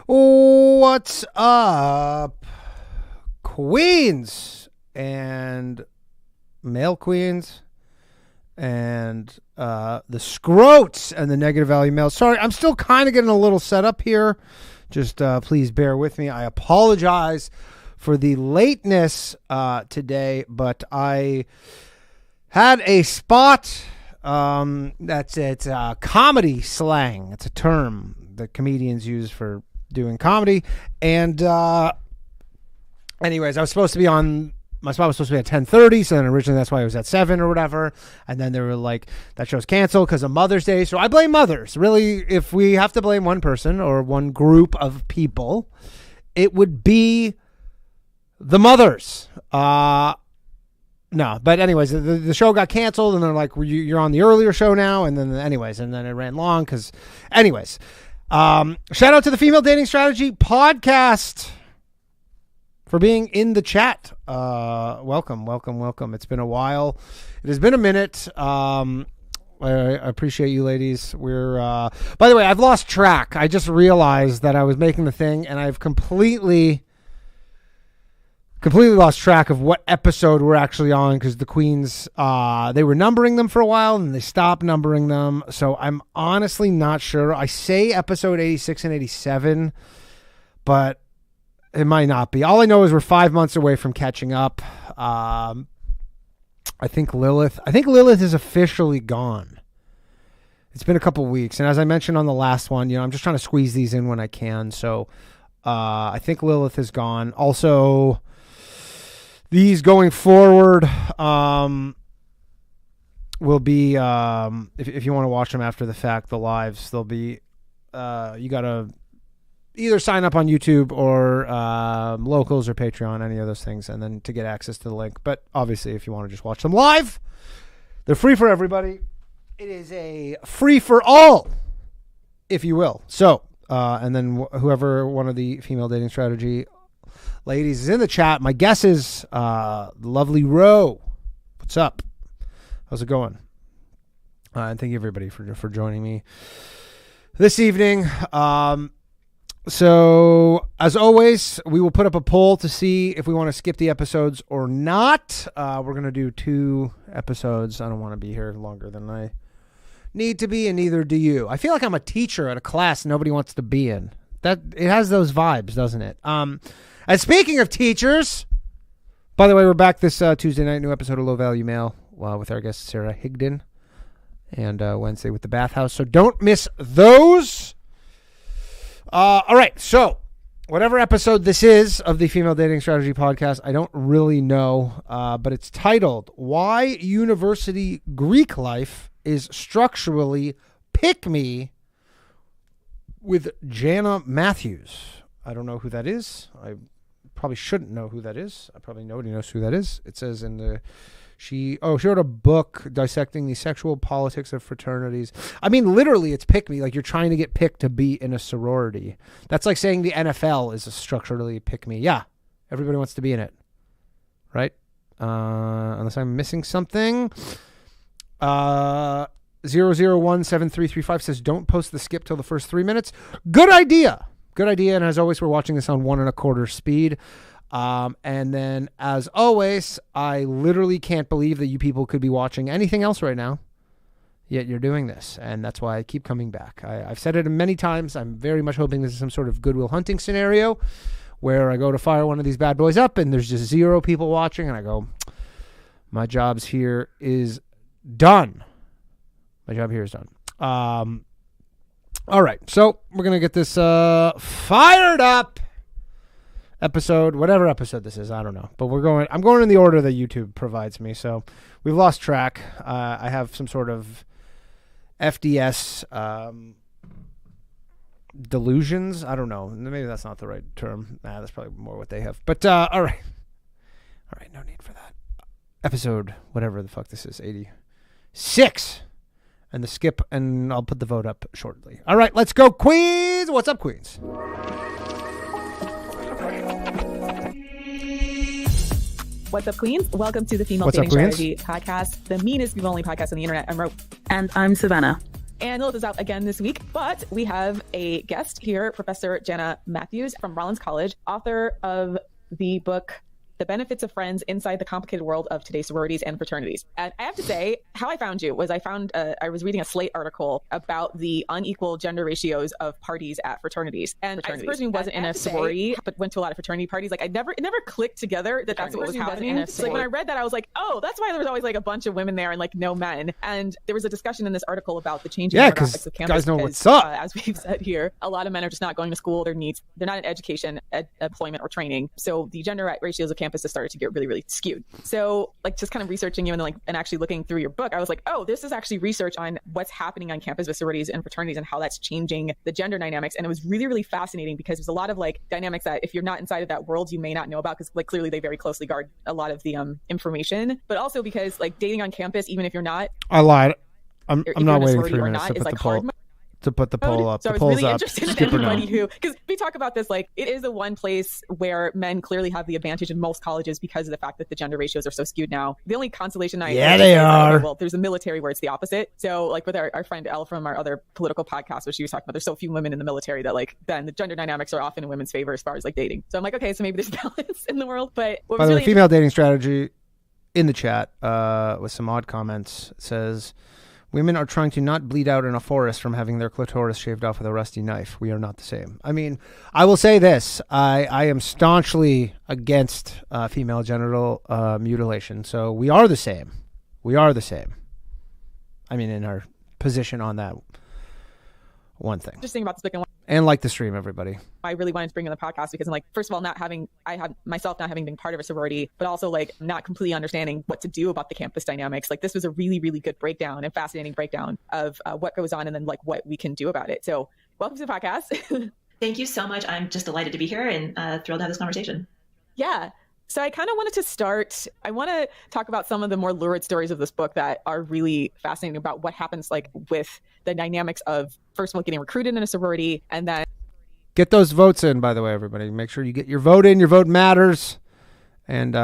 What's up, queens and male queens and the scrotes and the negative value males? Sorry, I'm still kind of getting a little set up here. Just please bear with me. I apologize for the lateness today, but I had a spot. It's comedy slang. It's a term that comedians use for doing comedy. And anyways, my spot was supposed to be at 10:30, so then originally that's why it was at 7 or whatever. And then they were like, that show's canceled because of Mother's Day. So I blame mothers. Really, if we have to blame one person or one group of people, it would be the mothers. No, but anyways, the show got canceled, and they're like, you're on the earlier show now, and then it ran long because, anyways. Shout out to the Female Dating Strategy podcast for being in the chat. Welcome. It's been a while. It has been a minute. I appreciate you ladies. By the way, I've lost track. I just realized that I was making the thing, and I've completely lost track of what episode we're actually on, because the queens, they were numbering them for a while and they stopped numbering them. So I'm honestly not sure. I say episode 86 and 87, but it might not be. All I know is we're 5 months away from catching up. I think Lilith is officially gone. It's been a couple weeks. And as I mentioned on the last one, I'm just trying to squeeze these in when I can. So I think Lilith is gone. Also, these going forward will be, if you want to watch them after the fact, the lives, they'll be, you got to either sign up on YouTube or Locals or Patreon, any of those things, and then to get access to the link. But obviously, if you want to just watch them live, they're free for everybody. It is a free for all, if you will. So, and then whoever one of the Female Dating Strategy ladies is in the chat. My guess is lovely Ro. What's up? How's it going? And thank you everybody for joining me this evening. So as always, we will put up a poll to see if we want to skip the episodes or not. We're going to do 2 episodes. I don't want to be here longer than I need to be, and neither do you. I feel like I'm a teacher at a class nobody wants to be in. That it has those vibes, doesn't it? And speaking of teachers, by the way, we're back this Tuesday night, new episode of Low Value Mail with our guest Sarah Higdon, and Wednesday with the Bathhouse. So don't miss those. All right, so whatever episode this is of the Female Dating Strategy podcast, I don't really know, but it's titled "Why University Greek Life is Structurally Pick-Me" with Jana Matthews. I don't know who that is. I probably shouldn't know who that is. Nobody knows who that is. It says she wrote a book dissecting the sexual politics of fraternities. I mean, literally, it's pick me. Like, you're trying to get picked to be in a sorority. That's like saying the NFL is a structurally pick me. Yeah, everybody wants to be in it, right? Unless I'm missing something. 0017335 says, don't post the skip till the first 3 minutes. Good idea. And as always, we're watching this on 1 1/4 speed. And then, as always, I literally can't believe that you people could be watching anything else right now, yet you're doing this. And that's why I keep coming back. I've said it many times. I'm very much hoping this is some sort of Good Will Hunting scenario where I go to fire one of these bad boys up and there's just 0 people watching. And I go, my job's here is done. My job here is done. All right, so we're going to get this fired up episode, whatever episode this is, I don't know. But I'm going in the order that YouTube provides me, so we've lost track. I have some sort of FDS delusions. I don't know. Maybe that's not the right term. That's probably more what they have. But all right. All right, no need for that. Episode, whatever the fuck this is, 86. And the skip, and I'll put the vote up shortly. All right, let's go, Queens. What's up, Queens? What's up, Queens? Welcome to the Female Dating Strategy podcast, the meanest people only podcast on the internet. I'm Ro. And I'm Savannah. And Lilith is out again this week, but we have a guest here, Professor Jenna Matthews from Rollins College, author of the book, The Benefits of Friends Inside the Complicated World of Today's Sororities and Fraternities. And I have to say, how I found you was I was reading a Slate article about the unequal gender ratios of parties at fraternities. And I was a person who wasn't in a sorority, but went to a lot of fraternity parties. Like it never clicked together that that's what was happening. So like when I read that, I was like, oh, that's why there was always like a bunch of women there and like no men. And there was a discussion in this article about the changing demographics of campus. Guys know what's up. As we've said here, a lot of men are just not going to school. They're not in education, employment, or training. So the gender ratios of campus has started to get really, really skewed. So like just kind of researching you and actually looking through your book, I was like, oh, this is actually research on what's happening on campus with sororities and fraternities and how that's changing the gender dynamics. And it was really, really fascinating because there's a lot of like dynamics that if you're not inside of that world, you may not know about because like clearly they very closely guard a lot of the information, but also because like dating on campus, even if you're not, I lied. I'm not waiting 3 minutes to put the poll up. So I was really interested in anybody who, because we talk about this, like it is the one place where men clearly have the advantage in most colleges because of the fact that the gender ratios are so skewed now. The only consolation they are. Well, there's a military where it's the opposite. So like with our friend Elle from our other political podcast, where she was talking about there's so few women in the military that like then the gender dynamics are often in women's favor as far as like dating. So I'm like, okay, so maybe there's balance in the world. But by the way, female dating strategy in the chat with some odd comments says, women are trying to not bleed out in a forest from having their clitoris shaved off with a rusty knife. We are not the same. I mean, I will say this. I am staunchly against female genital mutilation. So we are the same. We are the same. I mean, in our position on that one thing. Just thinking about this book and like the stream, everybody. I really wanted to bring in the podcast because I'm like, first of all, not having been part of a sorority, but also like not completely understanding what to do about the campus dynamics. Like this was a really, really good breakdown and fascinating breakdown of what goes on and then like what we can do about it. So welcome to the podcast. Thank you so much. I'm just delighted to be here and thrilled to have this conversation. Yeah. So I kind of wanted to start, I want to talk about some of the more lurid stories of this book that are really fascinating about what happens like with the dynamics of, first of all, getting recruited in a sorority and then get those votes in, by the way, everybody. Make sure you get your vote in. Your vote matters. And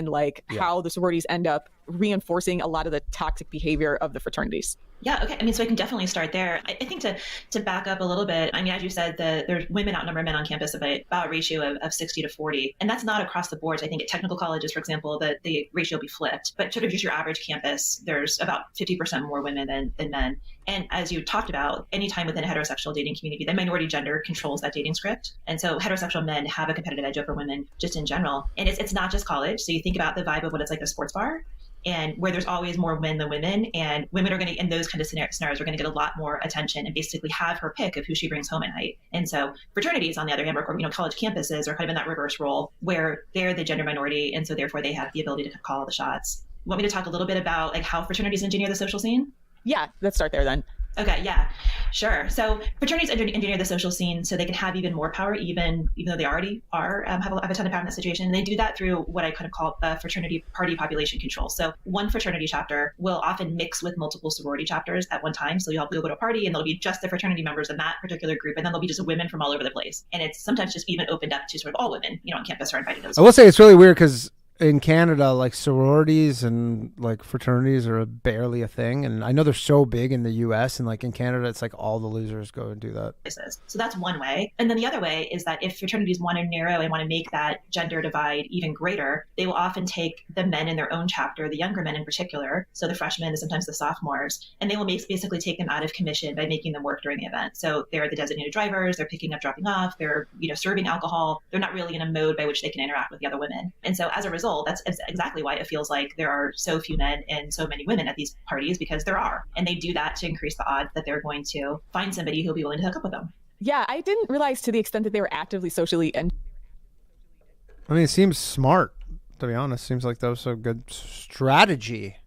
like how the sororities end up reinforcing a lot of the toxic behavior of the fraternities. Yeah, okay. I mean, so I can definitely start there. I think to back up a little bit, I mean, as you said, there's women outnumber men on campus about a ratio of 60 to 40. And that's not across the board. So I think at technical colleges, for example, the ratio will be flipped. But sort of just your average campus, there's about 50% more women than men. And as you talked about, anytime within a heterosexual dating community, the minority gender controls that dating script. And so heterosexual men have a competitive edge over women just in general. And it's not just college. So you think about the vibe of what it's like a sports bar, and where there's always more men than women, and women are going to, in those kind of scenarios, are going to get a lot more attention and basically have her pick of who she brings home at night. And so fraternities, on the other hand, or college campuses are kind of in that reverse role where they're the gender minority, and so therefore they have the ability to call the shots. You want me to talk a little bit about like how fraternities engineer the social scene? Yeah, let's start there then. Okay, yeah, sure. So fraternities engineer the social scene so they can have even more power, even though they already are have a ton of power in that situation. And they do that through what I kind of call fraternity party population control. So one fraternity chapter will often mix with multiple sorority chapters at one time. So you'll go to a party and there'll be just the fraternity members in that particular group, and then there'll be just women from all over the place. And it's sometimes just even opened up to sort of all women, on campus are invited as well. I will say it's really weird because in Canada, like sororities and like fraternities are barely a thing. And I know they're so big in the US, and like in Canada, it's like all the losers go and do that. So that's one way. And then the other way is that if fraternities want to narrow and want to make that gender divide even greater, they will often take the men in their own chapter, the younger men in particular, so the freshmen and sometimes the sophomores, and they will basically take them out of commission by making them work during the event. So they're the designated drivers, they're picking up, dropping off, they're serving alcohol. They're not really in a mode by which they can interact with the other women. And so as a result, that's exactly why it feels like there are so few men and so many women at these parties, because there are. And they do that to increase the odds that they're going to find somebody who'll be willing to hook up with them. Yeah, I didn't realize to the extent that they were actively socially. And I mean, it seems smart, to be honest. Seems like that was a good strategy,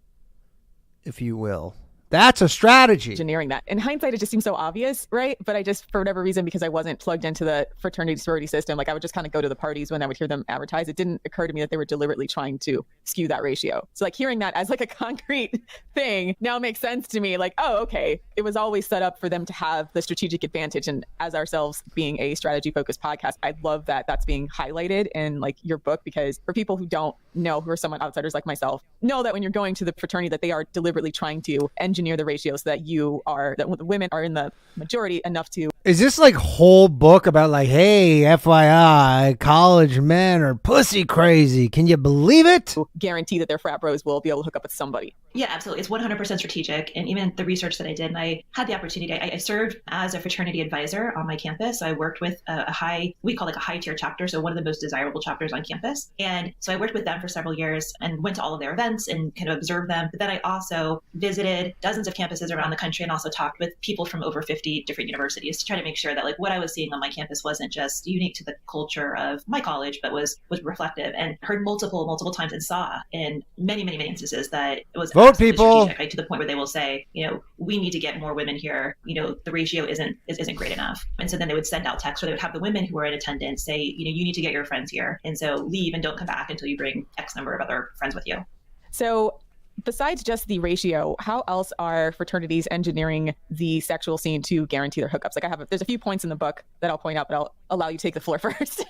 if you will. That's a strategy. Engineering that. In hindsight, it just seems so obvious, right? But I just, for whatever reason, because I wasn't plugged into the fraternity sorority system, like I would just kind of go to the parties when I would hear them advertise. It didn't occur to me that they were deliberately trying to skew that ratio. So like hearing that as like a concrete thing now makes sense to me. Like, oh, okay. It was always set up for them to have the strategic advantage. And as ourselves being a strategy focused podcast, I love that that's being highlighted in like your book, because for people who don't know, who are somewhat outsiders like myself, know that when you're going to the fraternity that they are deliberately trying to engineer the ratio so that that the women are in the majority enough to. Is this like whole book about like, hey, FYI, college men are pussy crazy? Can you believe it? Guarantee that their frat bros will be able to hook up with somebody. Yeah, absolutely. It's 100% strategic. And even the research that I did, and I had the opportunity, I served as a fraternity advisor on my campus. So I worked with we call it a high tier chapter. So one of the most desirable chapters on campus. And so I worked with them for several years and went to all of their events and kind of observed them. But then I also visited dozens of campuses around the country and also talked with people from over 50 different universities to try to make sure that like what I was seeing on my campus wasn't just unique to the culture of my college, but was reflective, and heard multiple times and saw in many instances that it was vote people strategic, right, to the point where they will say, we need to get more women here. The ratio isn't great enough. And so then they would send out texts, or they would have the women who were in attendance say, you need to get your friends here. And so leave and don't come back until you bring X number of other friends with you. So besides just the ratio, how else are fraternities engineering the sexual scene to guarantee their hookups? Like there's a few points in the book that I'll point out, but I'll allow you to take the floor first.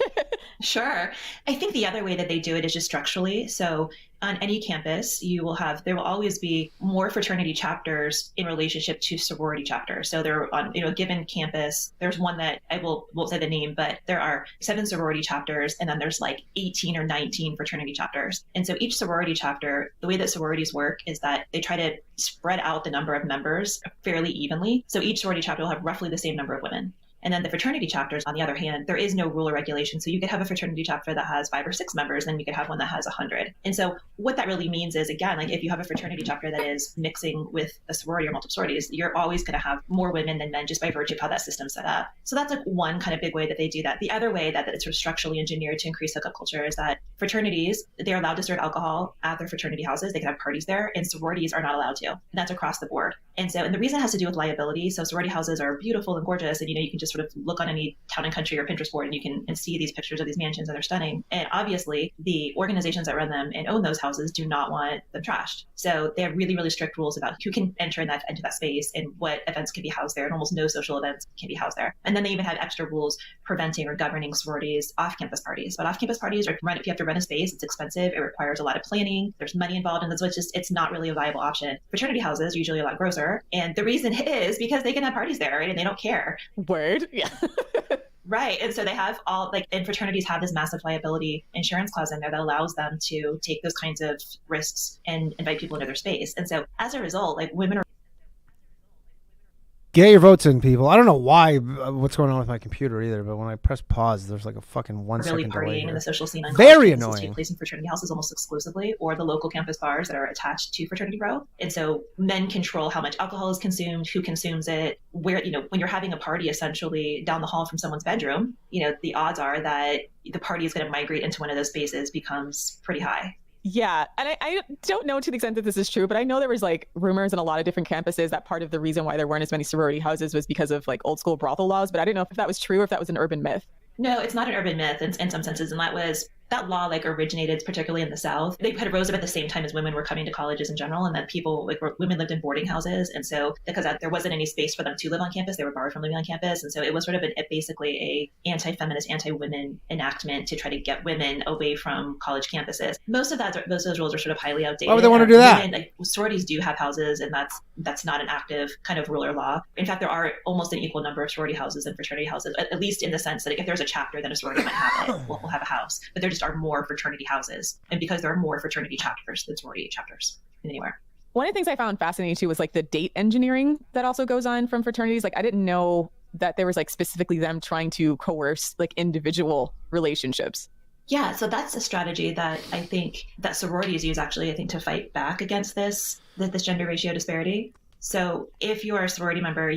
Sure. I think the other way that they do it is just structurally. So on any campus, there will always be more fraternity chapters in relationship to sorority chapters. So they're on, a given campus, there's one that won't say the name, but there are 7 sorority chapters, and then there's like 18 or 19 fraternity chapters. And so each sorority chapter, the way that sororities work is that they try to spread out the number of members fairly evenly. So each sorority chapter will have roughly the same number of women. And then the fraternity chapters, on the other hand, there is no rule or regulation. So you could have a fraternity chapter that has 5 or 6 members, and you could have one that has 100. And so what that really means is, again, like if you have a fraternity chapter that is mixing with a sorority or multiple sororities, you're always going to have more women than men just by virtue of how that system's set up. So that's like one kind of big way that they do that. The other way that it's sort of structurally engineered to increase hookup culture is that fraternities, they're allowed to serve alcohol at their fraternity houses. They can have parties there, and sororities are not allowed to. And that's across the board. And the reason has to do with liability. So sorority houses are beautiful and gorgeous, and you can just sort of look on any Town and Country or Pinterest board and you can see these pictures of these mansions, and they're stunning. And obviously the organizations that run them and own those houses do not want them trashed. So they have really strict rules about who can enter into that space and what events can be housed there, and almost no social events can be housed there. And then they even have extra rules preventing or governing sororities off-campus parties. But off-campus parties if you have to rent a space, it's expensive, it requires a lot of planning, there's money involved, and so it's not really a viable option. Fraternity houses are usually a lot grosser, and the reason is because they can have parties there, right? And they don't care. Word. Yeah. Right. And so they have and fraternities have this massive liability insurance clause in there that allows them to take those kinds of risks and invite people into their space. And so as a result, women are. Get your votes in, people. I don't know what's going on with my computer either, but when I press pause, there's like a fucking 1 second really delay partying here. in the social scene on Very college campuses annoying. Take place in fraternity houses almost exclusively, or the local campus bars that are attached to Fraternity Row. And so men control how much alcohol is consumed, who consumes it, where, when you're having a party essentially down the hall from someone's bedroom, the odds are that the party is going to migrate into one of those spaces becomes pretty high. Yeah. And I don't know to the extent that this is true, but I know there was rumors in a lot of different campuses that part of the reason why there weren't as many sorority houses was because of old school brothel laws. But I didn't know if that was true or if that was an urban myth. No, it's not an urban myth in some senses. And that law originated particularly in the South. They had rose up at the same time as women were coming to colleges in general, and that women lived in boarding houses. And so because there wasn't any space for them to live on campus, they were barred from living on campus. And so it was sort of basically a anti-feminist, anti-women enactment to try to get women away from college campuses. Most of those rules are sort of highly outdated. Why would they want to do that? Sororities do have houses, and that's not an active kind of rule or law. In fact, there are almost an equal number of sorority houses and fraternity houses, at least in the sense that if there's a chapter, then a sorority might have it. We'll have a house. But there just are more fraternity houses, and because there are more fraternity chapters than sorority chapters anywhere. One of the things I found fascinating too was the date engineering that also goes on from fraternities. I didn't know that there was specifically them trying to coerce individual relationships. Yeah, so that's a strategy that I think that sororities use actually, I think, to fight back against this gender ratio disparity. So if you are a sorority member, a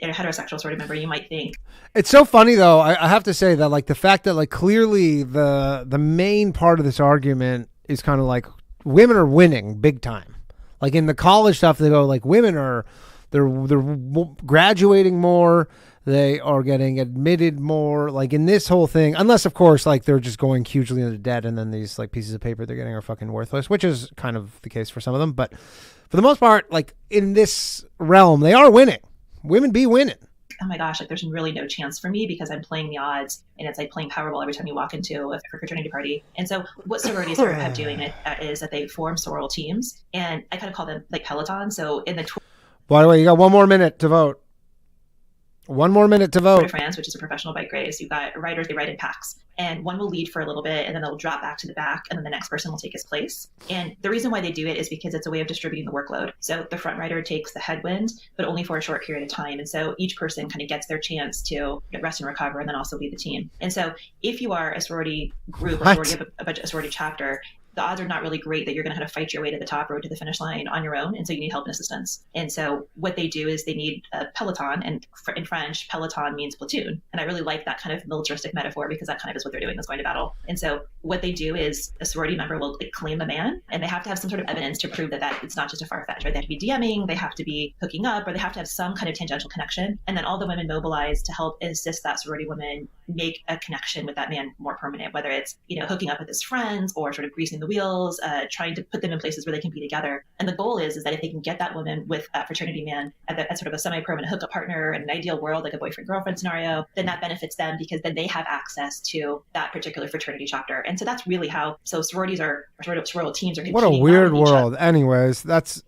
heterosexual sorority member, you might think. It's so funny though. I have to say that the fact that clearly the main part of this argument is kind of women are winning big time. In the college stuff, they go women they're graduating more. They are getting admitted more. In this whole thing, unless of course they're just going hugely into debt, and then these pieces of paper they're getting are fucking worthless, which is kind of the case for some of them. But for the most part, in this realm, they are winning. Women be winning. oh my gosh, like there's really no chance for me because I'm playing the odds, and it's like playing Powerball every time you walk into a fraternity party. And so what sororities are doing is that they form sorority teams, and I kind of call them like Peloton. So in the By the way, you got 1 more minute to vote. 1 more minute to vote. Tour de France, which is a professional bike race, you've got riders, they ride in packs, and one will lead for a little bit, and then they'll drop back to the back, and then the next person will take his place. And the reason why they do it is because it's a way of distributing the workload. So the front rider takes the headwind, but only for a short period of time. And so each person kind of gets their chance to rest and recover, and then also lead the team. And so if you are a sorority group or a sorority chapter, the odds are not really great that you're going to have to fight your way to the top road to the finish line on your own. And so you need help and assistance. And so what they do is they need a peloton, and in French, peloton means platoon. And I really like that kind of militaristic metaphor because that kind of is what they're doing, is going to battle. And so what they do is a sorority member will claim a man, and they have to have some sort of evidence to prove that it's not just a far-fetched, right? They have to be DMing, they have to be hooking up, or they have to have some kind of tangential connection. And then all the women mobilize to help assist that sorority woman make a connection with that man more permanent, whether it's, hooking up with his friends or sort of greasing the wheels, trying to put them in places where they can be together. And the goal is that if they can get that woman with a fraternity man at sort of a semi-permanent hookup partner in an ideal world, like a boyfriend-girlfriend scenario, then that benefits them because then they have access to that particular fraternity chapter. And so that's really how, sororities sorority teams are competing. What a weird world. Anyways, that's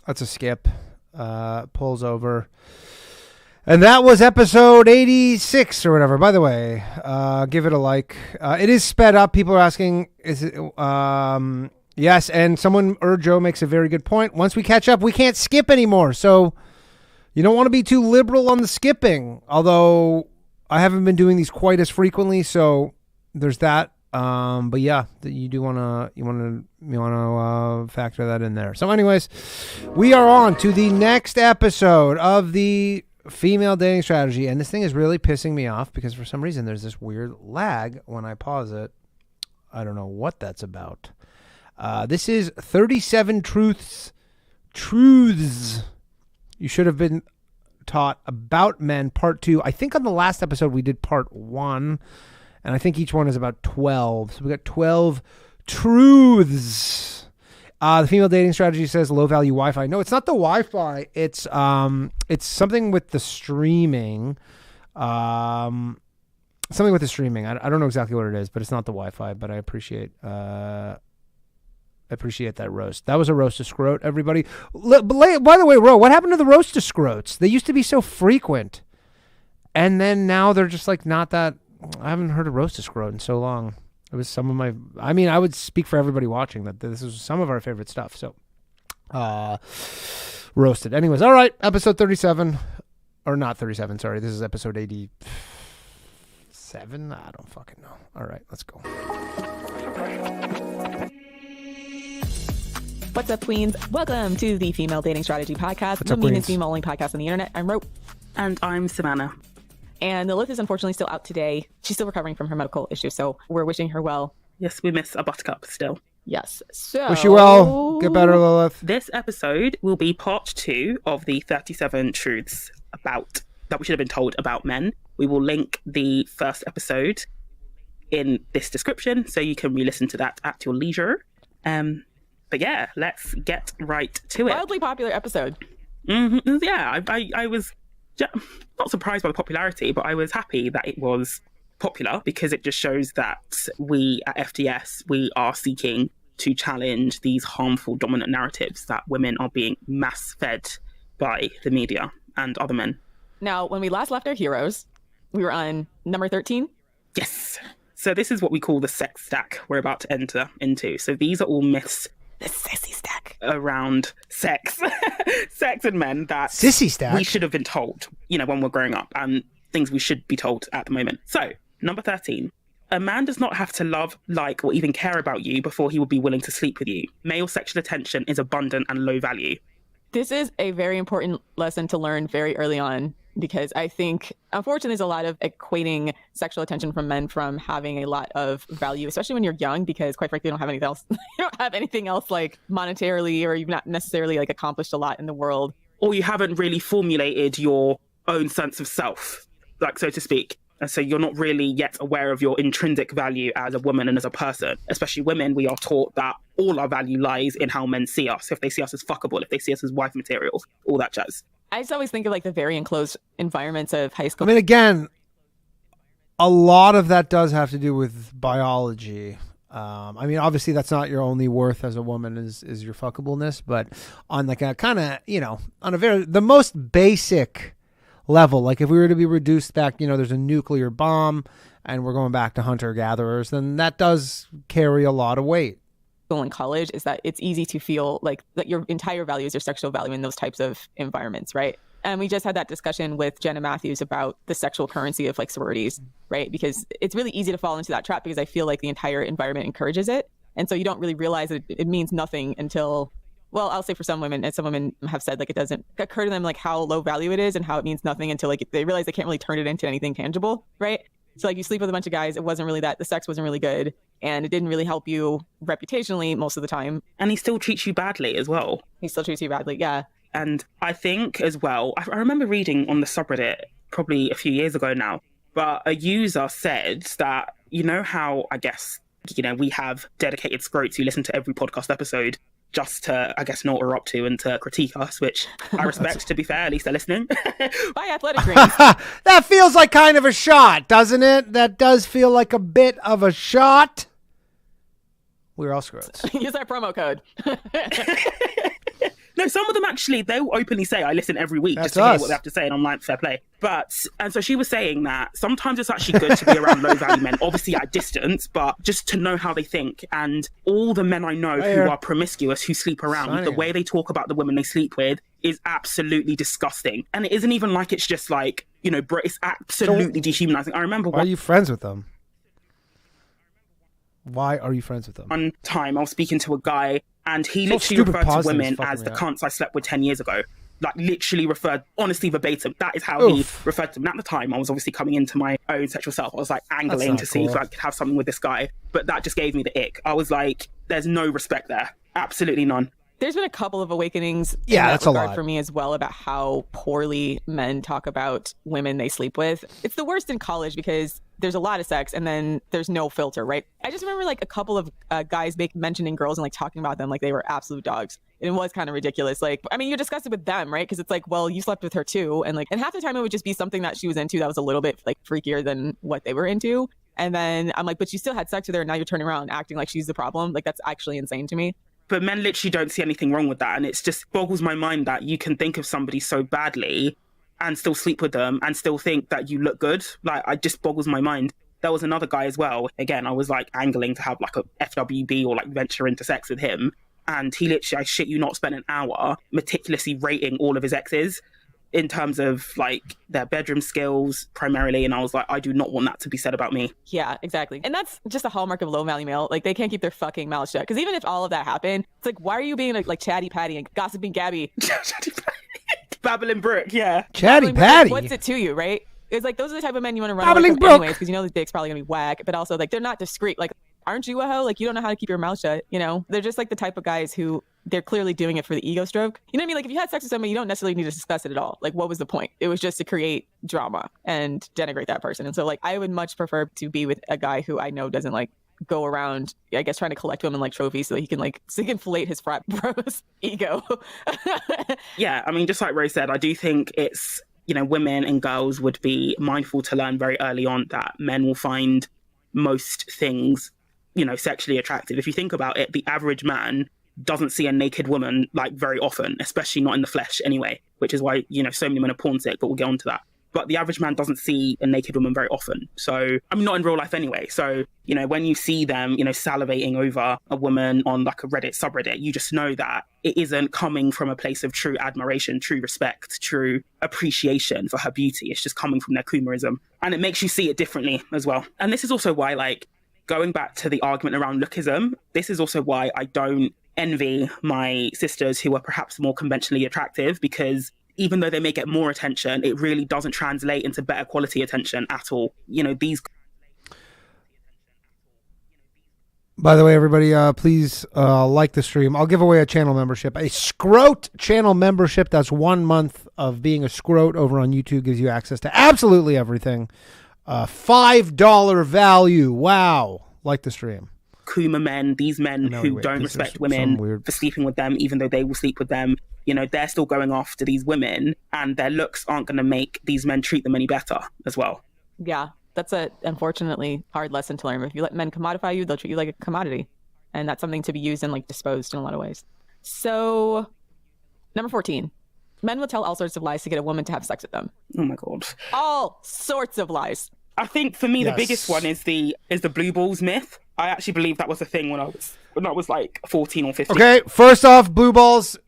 a skip. Pulls over. And that was episode 86 or whatever. By the way, give it a like. It is sped up. People are asking, is it? Yes, and someone, Joe, makes a very good point. Once we catch up, we can't skip anymore. So you don't want to be too liberal on the skipping. Although I haven't been doing these quite as frequently, so there's that. But yeah, you do want to factor that in there. So anyways, we are on to the next episode of the Female Dating Strategy, and this thing is really pissing me off because for some reason there's this weird lag when I pause it. I don't know what that's about. This is 37 truths you should have been taught about men, part 2. I think on the last episode we did part 1, and I think each one is about 12. So we got 12 truths. The Female Dating Strategy says low value Wi-Fi. No, it's not the Wi-Fi. It's something with the streaming. Something with the streaming. I don't know exactly what it is, but it's not the Wi-Fi. But I appreciate that roast. That was a roast of Scroat, everybody. By the way, Ro, what happened to the roast of Scroats? They used to be so frequent, and then now they're just like not that. I haven't heard a roast of Scroat in so long. It was some of my, I would speak for everybody watching that this is some of our favorite stuff. So, roasted. Anyways, all right. Episode 37, or not 37. Sorry. This is episode 87. I don't fucking know. All right, let's go. What's up, queens? Welcome to the Female Dating Strategy Podcast, the meanest female only podcast on the internet. I'm Ro. And I'm Savannah. And Lilith is unfortunately still out today. She's still recovering from her medical issue, so we're wishing her well. Yes, we miss a buttercup still. Yes. So wish you well. Get better, Lilith. This episode will be part 2 of the 37 truths that we should have been told about men. We will link the first episode in this description, so you can re-listen to that at your leisure. But yeah, let's get right to it. Wildly popular episode. Mm-hmm. Yeah, I was not surprised by the popularity, but I was happy that it was popular because it just shows that we at FDS, we are seeking to challenge these harmful dominant narratives that women are being mass fed by the media and other men. Now, when we last left our heroes, we were on number 13. Yes. So this is what we call the sex stack we're about to enter into. So these are all myths. The sissy stack. Around sex. Sex and men that sissy stack we should have been told, when we're growing up, and things we should be told at the moment. So, number 13. A man does not have to love, like, or even care about you before he will be willing to sleep with you. Male sexual attention is abundant and low value. This is a very important lesson to learn very early on, because I think, unfortunately, there's a lot of equating sexual attention from men from having a lot of value, especially when you're young, because quite frankly, you don't have anything else. You don't have anything else like monetarily, or you've not necessarily like accomplished a lot in the world. Or you haven't really formulated your own sense of self, like, so to speak. And so you're not really yet aware of your intrinsic value as a woman and as a person. Especially women, we are taught that all our value lies in how men see us. If they see us as fuckable, if they see us as wife material, all that jazz. I just always think of like the very enclosed environments of high school. I mean, again, a lot of that does have to do with biology. I mean, obviously, that's not your only worth as a woman is your fuckableness, but on like a kind of, on the most basic level, like if we were to be reduced back, there's a nuclear bomb and we're going back to hunter-gatherers, then that does carry a lot of weight. In college is that it's easy to feel like that your entire value is your sexual value in those types of environments, right? And we just had that discussion with Jenna Matthews about the sexual currency of like sororities, right? Because it's really easy to fall into that trap because I feel like the entire environment encourages it. And so you don't really realize that it means nothing until, well, I'll say for some women, and some women have said like it doesn't occur to them like how low value it is and how it means nothing until like they realize they can't really turn it into anything tangible, right? So like you sleep with a bunch of guys, it wasn't really that, the sex wasn't really good and it didn't really help you reputationally most of the time. And he still treats you badly as well. He still treats you badly, yeah. And I think as well, I remember reading on the subreddit probably a few years ago now, but a user said that, how, I guess, we have dedicated scrotes who listen to every podcast episode just to, I guess, know what we're up to and to critique us, which I respect, to be fair, at least they're listening. Bye, Athletic Greens. That feels like kind of a shot, doesn't it? That does feel like a bit of a shot. We're all scrotes. Use our promo code. No, some of them actually, they'll openly say, I listen every week That's just to hear us. what they have to say, and I'm like, fair play. And so she was saying that sometimes it's actually good to be around low value men, obviously at a distance, but just to know how they think. And all the men I know who are promiscuous, who sleep around, the way they talk about the women they sleep with is absolutely disgusting. And it isn't even like it's just like, it's absolutely dehumanizing. I remember Why are you friends with them? Why are you friends with them? One time I was speaking to a guy and he literally referred to women as the cunts I slept with 10 years ago. Like literally referred, honestly verbatim. That is how he referred to them. At the time, I was obviously coming into my own sexual self. I was like angling to see if I could have something with this guy. But that just gave me the ick. I was like, there's no respect there. Absolutely none. There's been a couple of awakenings in that's that a regard lot for me as well about how poorly men talk about women they sleep with. It's the worst in college because there's a lot of sex and then there's no filter, right? I just remember like a couple of guys mentioning girls and like talking about them like they were absolute dogs. And it was kind of ridiculous. Like, I mean, you're disgusted with them, right? Because it's like, well, you slept with her too. And half the time it would just be something that she was into that was a little bit like freakier than what they were into. And then I'm like, but you still had sex with her and now you're turning around and acting like she's the problem. Like, that's actually insane to me. But men literally don't see anything wrong with that. And it's just boggles my mind that you can think of somebody so badly and still sleep with them and still think that you look good. Like, it just boggles my mind. There was another guy as well. Again, I was like angling to have like a FWB or like venture into sex with him. And he literally, I shit you not, spent an hour meticulously rating all of his exes in terms of like their bedroom skills primarily. And I was like, I do not want that to be said about me. Yeah, exactly. And that's just a hallmark of low value male. Like, they can't keep their fucking mouths shut. Because even if all of that happened, it's like, why are you being like Chatty Patty and Gossiping Gabby? Babbling Brook, yeah. Chatty Patty. What's it to you, right? It's like, those are the type of men you want to run Babbling away from Brook. anyways, because the dick's probably going to be whack. But also, like, they're not discreet. Like, aren't you a hoe? Like, you don't know how to keep your mouth shut, They're just like the type of guys who they're clearly doing it for the ego stroke. You know what I mean? Like, if you had sex with somebody, you don't necessarily need to discuss it at all. Like, what was the point? It was just to create drama and denigrate that person. And so, like, I would much prefer to be with a guy who I know doesn't, like, go around, I guess, trying to collect women like trophies so that he can inflate his frat bro's ego. Yeah, I mean, just like Rose said, I do think it's, women and girls would be mindful to learn very early on that men will find most things, sexually attractive. If you think about it, the average man doesn't see a naked woman like very often, especially not in the flesh anyway, which is why, so many men are porn sick, but we'll get on to that. But the average man doesn't see a naked woman very often. So, I mean, not in real life anyway. So, when you see them, salivating over a woman on like a Reddit subreddit, you just know that it isn't coming from a place of true admiration, true respect, true appreciation for her beauty. It's just coming from their coomerism. And it makes you see it differently as well. And this is also why, like, going back to the argument around lookism, this is also why I don't envy my sisters who are perhaps more conventionally attractive, because even though they may get more attention, it really doesn't translate into better quality attention at all. These... By the way, everybody, please like the stream. I'll give away a channel membership. A Scrote channel membership. That's 1 month of being a Scrote over on YouTube. Gives you access to absolutely everything. $5 value. Wow. Like the stream. Kuma men, these men who don't respect women for sleeping with them, even though they will sleep with them. You know, they're still going after these women, and their looks aren't going to make these men treat them any better as well. Yeah, that's a unfortunately hard lesson to learn. If you let men commodify you, they'll treat you like a commodity. And that's something to be used and like disposed in a lot of ways. So, number 14. Men will tell all sorts of lies to get a woman to have sex with them. Oh my God. All sorts of lies. I think for me, the biggest one is the blue balls myth. I actually believe that was a thing when I was like 14 or 15. Okay, first off, blue balls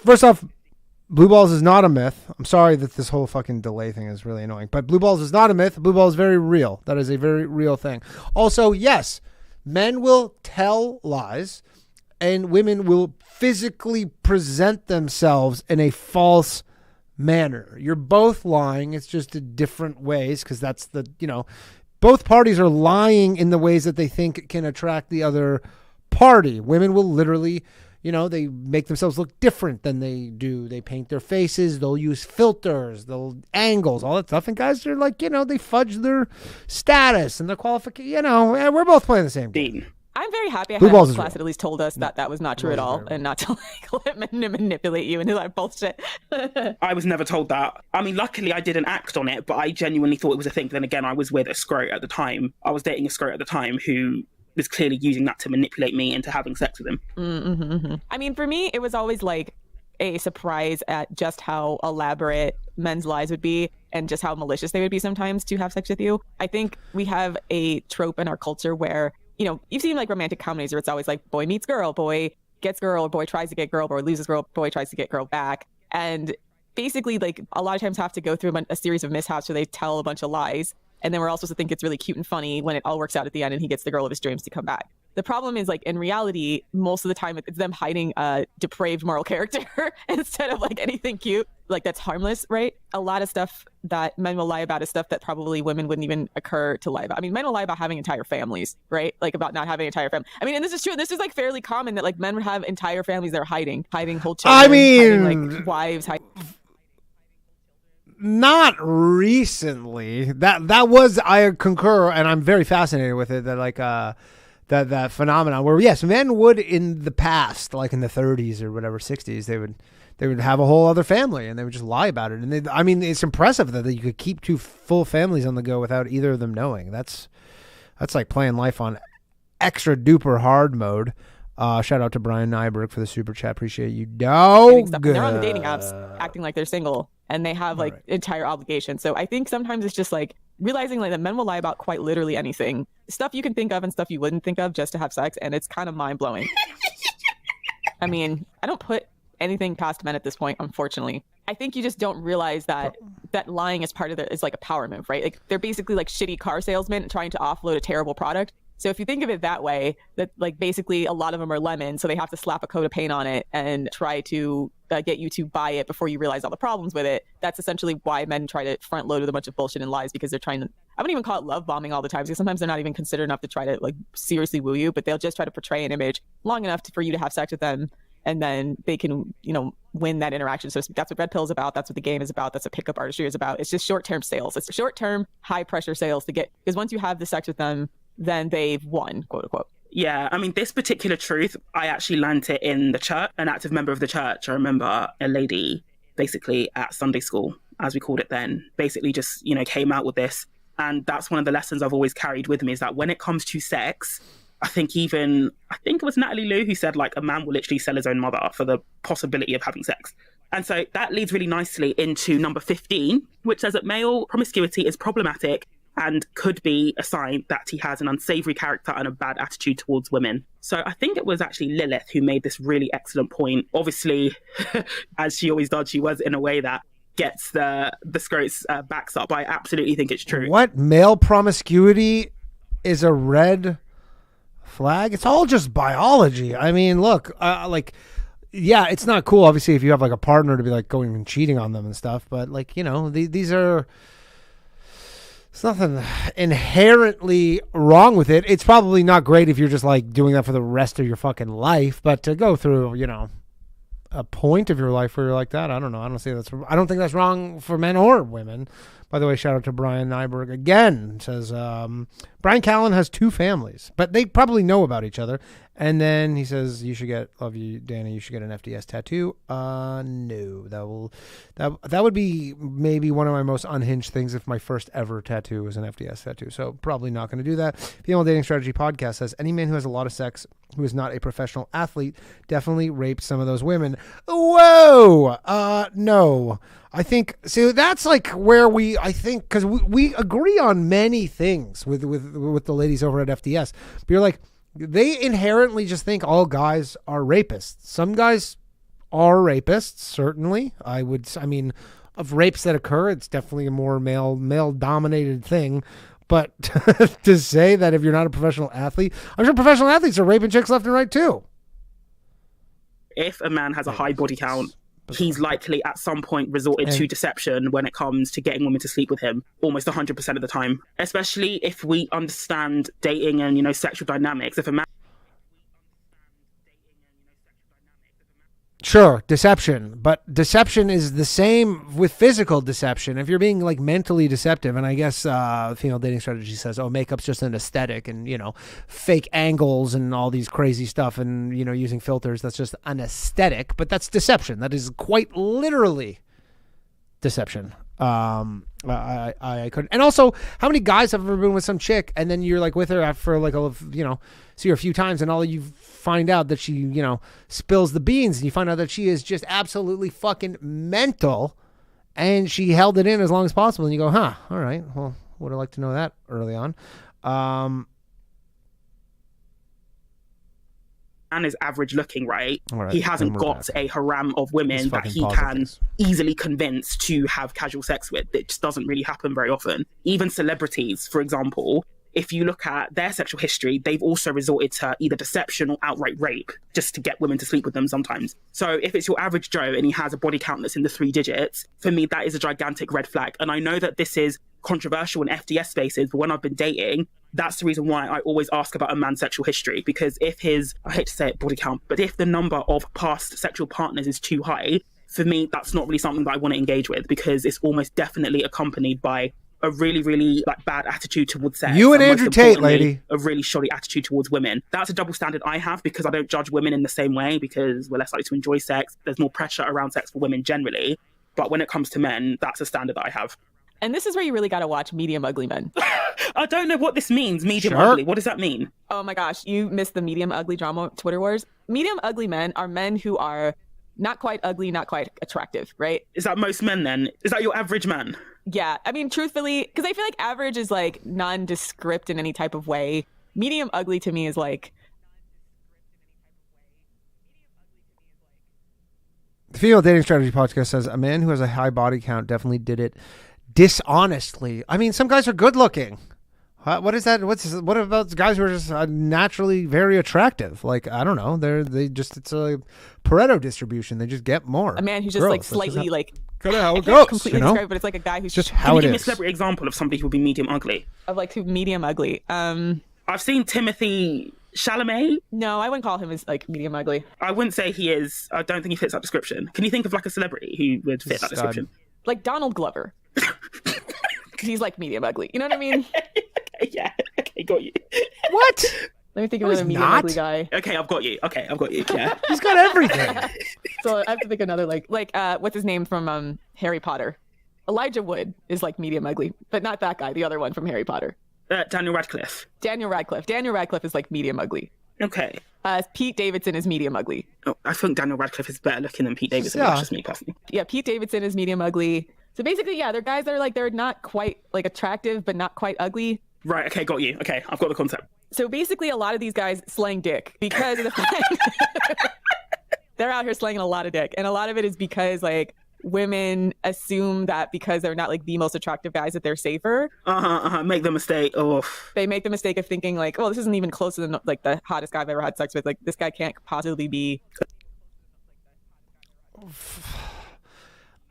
is not a myth. I'm sorry that this whole fucking delay thing is really annoying, but blue balls is not a myth. Blue balls is very real. That is a very real thing. Also, yes, men will tell lies and women will physically present themselves in a false manner. You're both lying. It's just in different ways because that's the, both parties are lying in the ways that they think can attract the other party. Women will literally, they make themselves look different than they do. They paint their faces. They'll use filters, they'll angles, all that stuff. And guys are like, they fudge their status and their qualification. We're both playing the same game. I'm very happy I Blue had balls a is class real. that at least told us that was not true at all and not to let men manipulate you into that bullshit. I was never told that. I mean, luckily I didn't act on it, but I genuinely thought it was a thing. But then again, I was with a scrote at the time. I was dating a scrote at the time who was clearly using that to manipulate me into having sex with him. Mm-hmm. I mean, for me, it was always like a surprise at just how elaborate men's lies would be and just how malicious they would be sometimes to have sex with you. I think we have a trope in our culture where, you've seen like romantic comedies where it's always like boy meets girl, boy gets girl, or boy tries to get girl, boy loses girl, boy tries to get girl back. And basically, like, a lot of times have to go through a series of mishaps where they tell a bunch of lies. And then we're all supposed to think it's really cute and funny when it all works out at the end and he gets the girl of his dreams to come back. The problem is, like, in reality, most of the time it's them hiding a depraved moral character instead of like anything cute, like that's harmless, right? A lot of stuff that men will lie about is stuff that probably women wouldn't even occur to lie about. I mean, men will lie about having entire families, right? Like about not having an entire family. I mean, and this is true. This is like fairly common that like men would have entire families they're hiding whole children. I mean, hiding, like wives. Not recently. That was, I concur, and I'm very fascinated with it. That like that phenomenon where yes, men would in the past, like in the 30s or whatever, 60s, they would have a whole other family and they would just lie about it. And I mean, it's impressive that you could keep two full families on the go without either of them knowing. That's like playing life on extra duper hard mode. Shout out to Brian Nyberg for the super chat. Appreciate you. They're on the dating apps acting like they're single and they have like entire obligations. So I think sometimes it's just like realizing like that men will lie about quite literally anything, stuff you can think of and stuff you wouldn't think of just to have sex, and it's kind of mind blowing. I mean, I don't put anything past men at this point, unfortunately. I think you just don't realize that lying is part of is like a power move, right? Like they're basically like shitty car salesmen trying to offload a terrible product. So if you think of it that way, that like basically a lot of them are lemons, so they have to slap a coat of paint on it and try to get you to buy it before you realize all the problems with it. That's essentially why men try to front load with a bunch of bullshit and lies, because they're trying to, I wouldn't even call it love bombing all the time, because sometimes they're not even considered enough to try to like seriously woo you, but they'll just try to portray an image long enough for you to have sex with them, and then they can, win that interaction. So that's what Red Pill is about. That's what the game is about. That's what pickup artistry is about. It's just short-term sales. It's short-term, high-pressure sales to get, because once you have the sex with them, then they've won, quote unquote. Yeah, I mean, this particular truth, I actually learned it in the church, an active member of the church. I remember a lady basically at Sunday school, as we called it then, basically just, came out with this. And that's one of the lessons I've always carried with me, is that when it comes to sex, I think it was Natalie Lou who said, like, a man will literally sell his own mother for the possibility of having sex. And so that leads really nicely into number 15, which says that male promiscuity is problematic and could be a sign that he has an unsavory character and a bad attitude towards women. So I think it was actually Lilith who made this really excellent point. Obviously, as she always does, she was in a way that gets the scrote's backs up. I absolutely think it's true. What? Male promiscuity is a red flag? It's all just biology. I mean, look, yeah, it's not cool, obviously, if you have like a partner to be like going and cheating on them and stuff, but like, these are... There's nothing inherently wrong with it. It's probably not great if you're just like doing that for the rest of your fucking life, but to go through, a point of your life where you're like that. I don't know. I don't think that's wrong for men or women. By the way, shout out to Brian Nyberg again. Says Brian Callen has 2 families, but they probably know about each other. And then he says, love you, Danny, you should get an FDS tattoo. No, that would be maybe one of my most unhinged things if my first ever tattoo was an FDS tattoo. So probably not going to do that. Female Dating Strategy Podcast says, any man who has a lot of sex who is not a professional athlete definitely raped some of those women. Whoa. No. I think, see, that's like where because we agree on many things with the ladies over at FDS. But you're like, they inherently just think all guys are rapists. Some guys are rapists, certainly. Of rapes that occur, it's definitely a more male-dominated thing. But to say that if you're not a professional athlete, I'm sure professional athletes are raping chicks left and right too. If a man has a high body count, he's likely at some point resorted to deception when it comes to getting women to sleep with him, almost 100% of the time. Especially if we understand dating and, sexual dynamics. If a man... Sure, deception. But deception is the same with physical deception. If you're being like mentally deceptive, and I guess Female Dating Strategy says, makeup's just an aesthetic and, fake angles and all these crazy stuff and, using filters, that's just an aesthetic. But that's deception. That is quite literally deception. I couldn't. And also, how many guys have ever been with some chick and then you're like with her after like see her a few times and all you find out that she, spills the beans and you find out that she is just absolutely fucking mental and she held it in as long as possible and you go, all right, well, would have liked to know that early on. Man is average looking, right? He hasn't got a harem of women that he can easily convince to have casual sex with. It just doesn't really happen very often. Even celebrities, for example, if you look at their sexual history, they've also resorted to either deception or outright rape just to get women to sleep with them sometimes. So if it's your average Joe and he has a body count that's in the 3 digits, for me, that is a gigantic red flag. And I know that this is controversial in FDS spaces, but when I've been dating, that's the reason why I always ask about a man's sexual history, because if I hate to say it, body count, but if the number of past sexual partners is too high, for me, that's not really something that I want to engage with, because it's almost definitely accompanied by a really, really bad attitude towards sex. You and Andrew Tate, lady. A really shoddy attitude towards women. That's a double standard I have because I don't judge women in the same way because we're less likely to enjoy sex. There's more pressure around sex for women generally. But when it comes to men, that's a standard that I have. And this is where you really got to watch Medium Ugly Men. I don't know what this means, medium ugly. What does that mean? Oh my gosh, you missed the Medium Ugly drama Twitter wars. Medium Ugly Men are men who are not quite ugly, not quite attractive, right? Is that most men then? Is that your average man? Yeah, I mean, truthfully, because I feel like average is like nondescript in any type of way. Medium ugly to me is like... The Female Dating Strategy Podcast says, a man who has a high body count definitely did it dishonestly. I mean, some guys are good looking. What is that? What about guys who are just naturally very attractive? Like, I don't know. It's a Pareto distribution. They just get more. A man who's just like slightly like... Kind of how it goes, completely describe, but it's like a guy who's just how it is. Can you give me a celebrity example of somebody who would be medium ugly? Of like who medium ugly? I've seen Timothy Chalamet. No, I wouldn't call him as like medium ugly. I wouldn't say he is. I don't think he fits that description. Can you think of like a celebrity who would fit that description? Like Donald Glover. Because he's like medium ugly. You know what I mean? Okay, yeah. Okay, got you. What? Let me think of another medium ugly guy. Okay, I've got you. Yeah. He's got everything. So I have to think another like what's his name from Harry Potter? Elijah Wood is like medium ugly, but not that guy. The other one from Harry Potter. Daniel Radcliffe. Daniel Radcliffe is like medium ugly. Okay. Pete Davidson is medium ugly. Oh, I think Daniel Radcliffe is better looking than Pete Davidson. Yeah. That's just me personally. Yeah, Pete Davidson is medium ugly. So basically, yeah, they're guys that are like, they're not quite like attractive, but not quite ugly. Right, okay, got you. Okay, I've got the concept. So basically, a lot of these guys slang dick because of the fact they're out here slanging a lot of dick. And a lot of it is because like women assume that because they're not like the most attractive guys that they're safer. Make the mistake of... They make the mistake of thinking like, oh, this isn't even closer than like the hottest guy I've ever had sex with. Like this guy can't possibly be...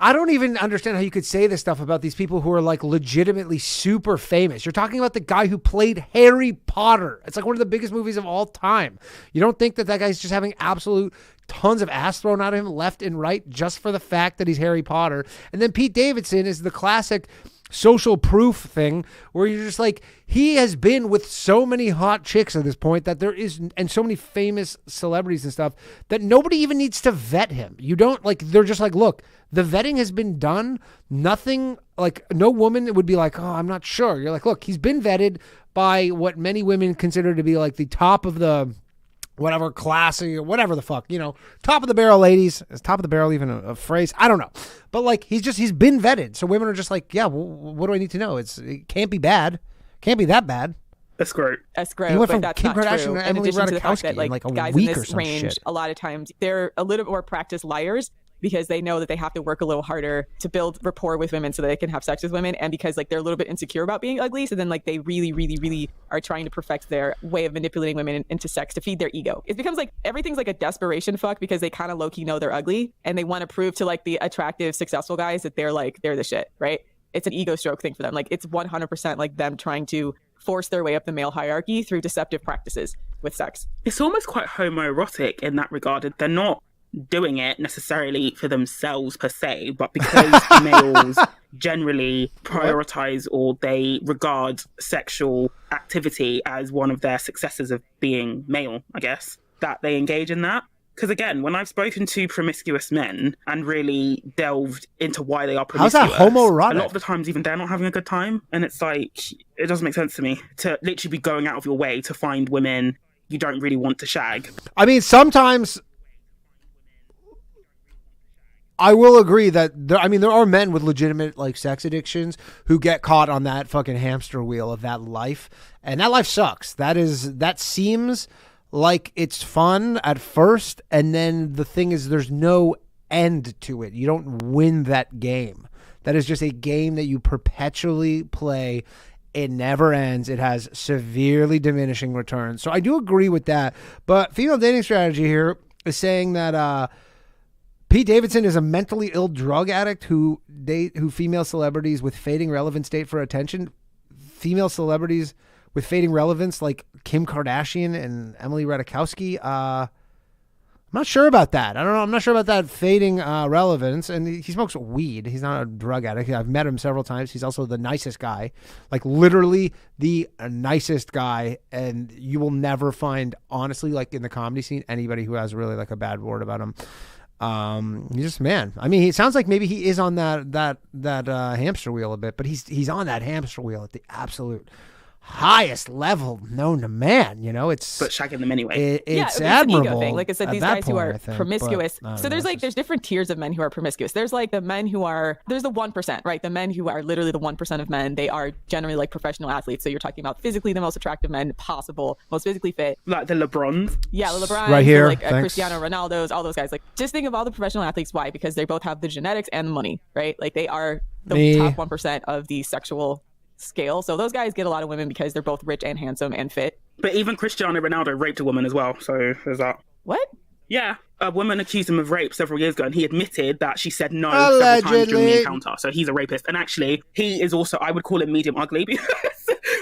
I don't even understand how you could say this stuff about these people who are like legitimately super famous. You're talking about the guy who played Harry Potter. It's like one of the biggest movies of all time. You don't think that guy's just having absolute tons of ass thrown at him left and right just for the fact that he's Harry Potter. And then Pete Davidson is the classic social proof thing where you're just like, he has been with so many hot chicks at this point that there is, and so many famous celebrities and stuff, that nobody even needs to vet him. You don't like, they're just like, look, the vetting has been done. Nothing, like, no woman would be like, oh, I'm not sure. You're like, look, he's been vetted by what many women consider to be like the top of the whatever classy or whatever the fuck, top of the barrel ladies. Is top of the barrel even a phrase? I don't know. But like, he's been vetted. So women are just like, yeah, well, what do I need to know? It can't be bad. Can't be that bad. That's great. He went from that's Kim not Kardashian true. to Emily Ratajkowski that, in like a guys week in or this some range, shit. a lot of times they're a little bit more practiced liars because they know that they have to work a little harder to build rapport with women so that they can have sex with women, and because like they're a little bit insecure about being ugly, so then like they really, really, really are trying to perfect their way of manipulating women into sex to feed their ego. It becomes like everything's like a desperation fuck because they kind of low-key know they're ugly and they want to prove to like the attractive, successful guys that they're the shit, right? It's an ego stroke thing for them. Like it's 100% like them trying to force their way up the male hierarchy through deceptive practices with sex. It's almost quite homoerotic in that regard. They're not doing it necessarily for themselves per se, but because males generally prioritize or they regard sexual activity as one of their successes of being male, I guess, that they engage in that. Because again, when I've spoken to promiscuous men and really delved into why they are promiscuous, how's that homoerotic? A lot of the times even they're not having a good time. And it's like, it doesn't make sense to me to literally be going out of your way to find women you don't really want to shag. I mean, sometimes I will agree that there are men with legitimate like sex addictions who get caught on that fucking hamster wheel of that life, and that life sucks. That seems like it's fun at first, and then the thing is there's no end to it. You don't win that game. That is just a game that you perpetually play. It never ends. It has severely diminishing returns. So I do agree with that. But female dating strategy here is saying that Pete Davidson is a mentally ill drug addict who female celebrities with fading relevance date for attention. Female celebrities with fading relevance like Kim Kardashian and Emily Ratajkowski. I'm not sure about that. I don't know. I'm not sure about that fading relevance. And he smokes weed. He's not a drug addict. I've met him several times. He's also the nicest guy, like literally the nicest guy. And you will never find, honestly, like in the comedy scene, anybody who has really like a bad word about him. He's just, man. I mean, he sounds like maybe he is on that hamster wheel a bit, but he's on that hamster wheel at the absolute highest level known to man. It's but shagging them anyway. It's an admirable. ego thing. Like I said, these guys who are promiscuous. So there's different tiers of men who are promiscuous. There's like the men who are, there's the 1%, right? The men who are literally the 1% of men. They are generally like professional athletes. So you're talking about physically the most attractive men possible, most physically fit. Like the LeBrons. Yeah, the LeBrons. Right here. Like Cristiano Ronaldo's, all those guys. Like just think of all the professional athletes. Why? Because they both have the genetics and the money, right? Like they are the top 1% of the sexual scale. So those guys get a lot of women because they're both rich and handsome and fit. But even Cristiano Ronaldo raped a woman as well. So there's that. What? Yeah. A woman accused him of rape several years ago, and he admitted that she said no Allegedly. several times during the encounter. So he's a rapist. And actually, he is also, I would call him medium ugly because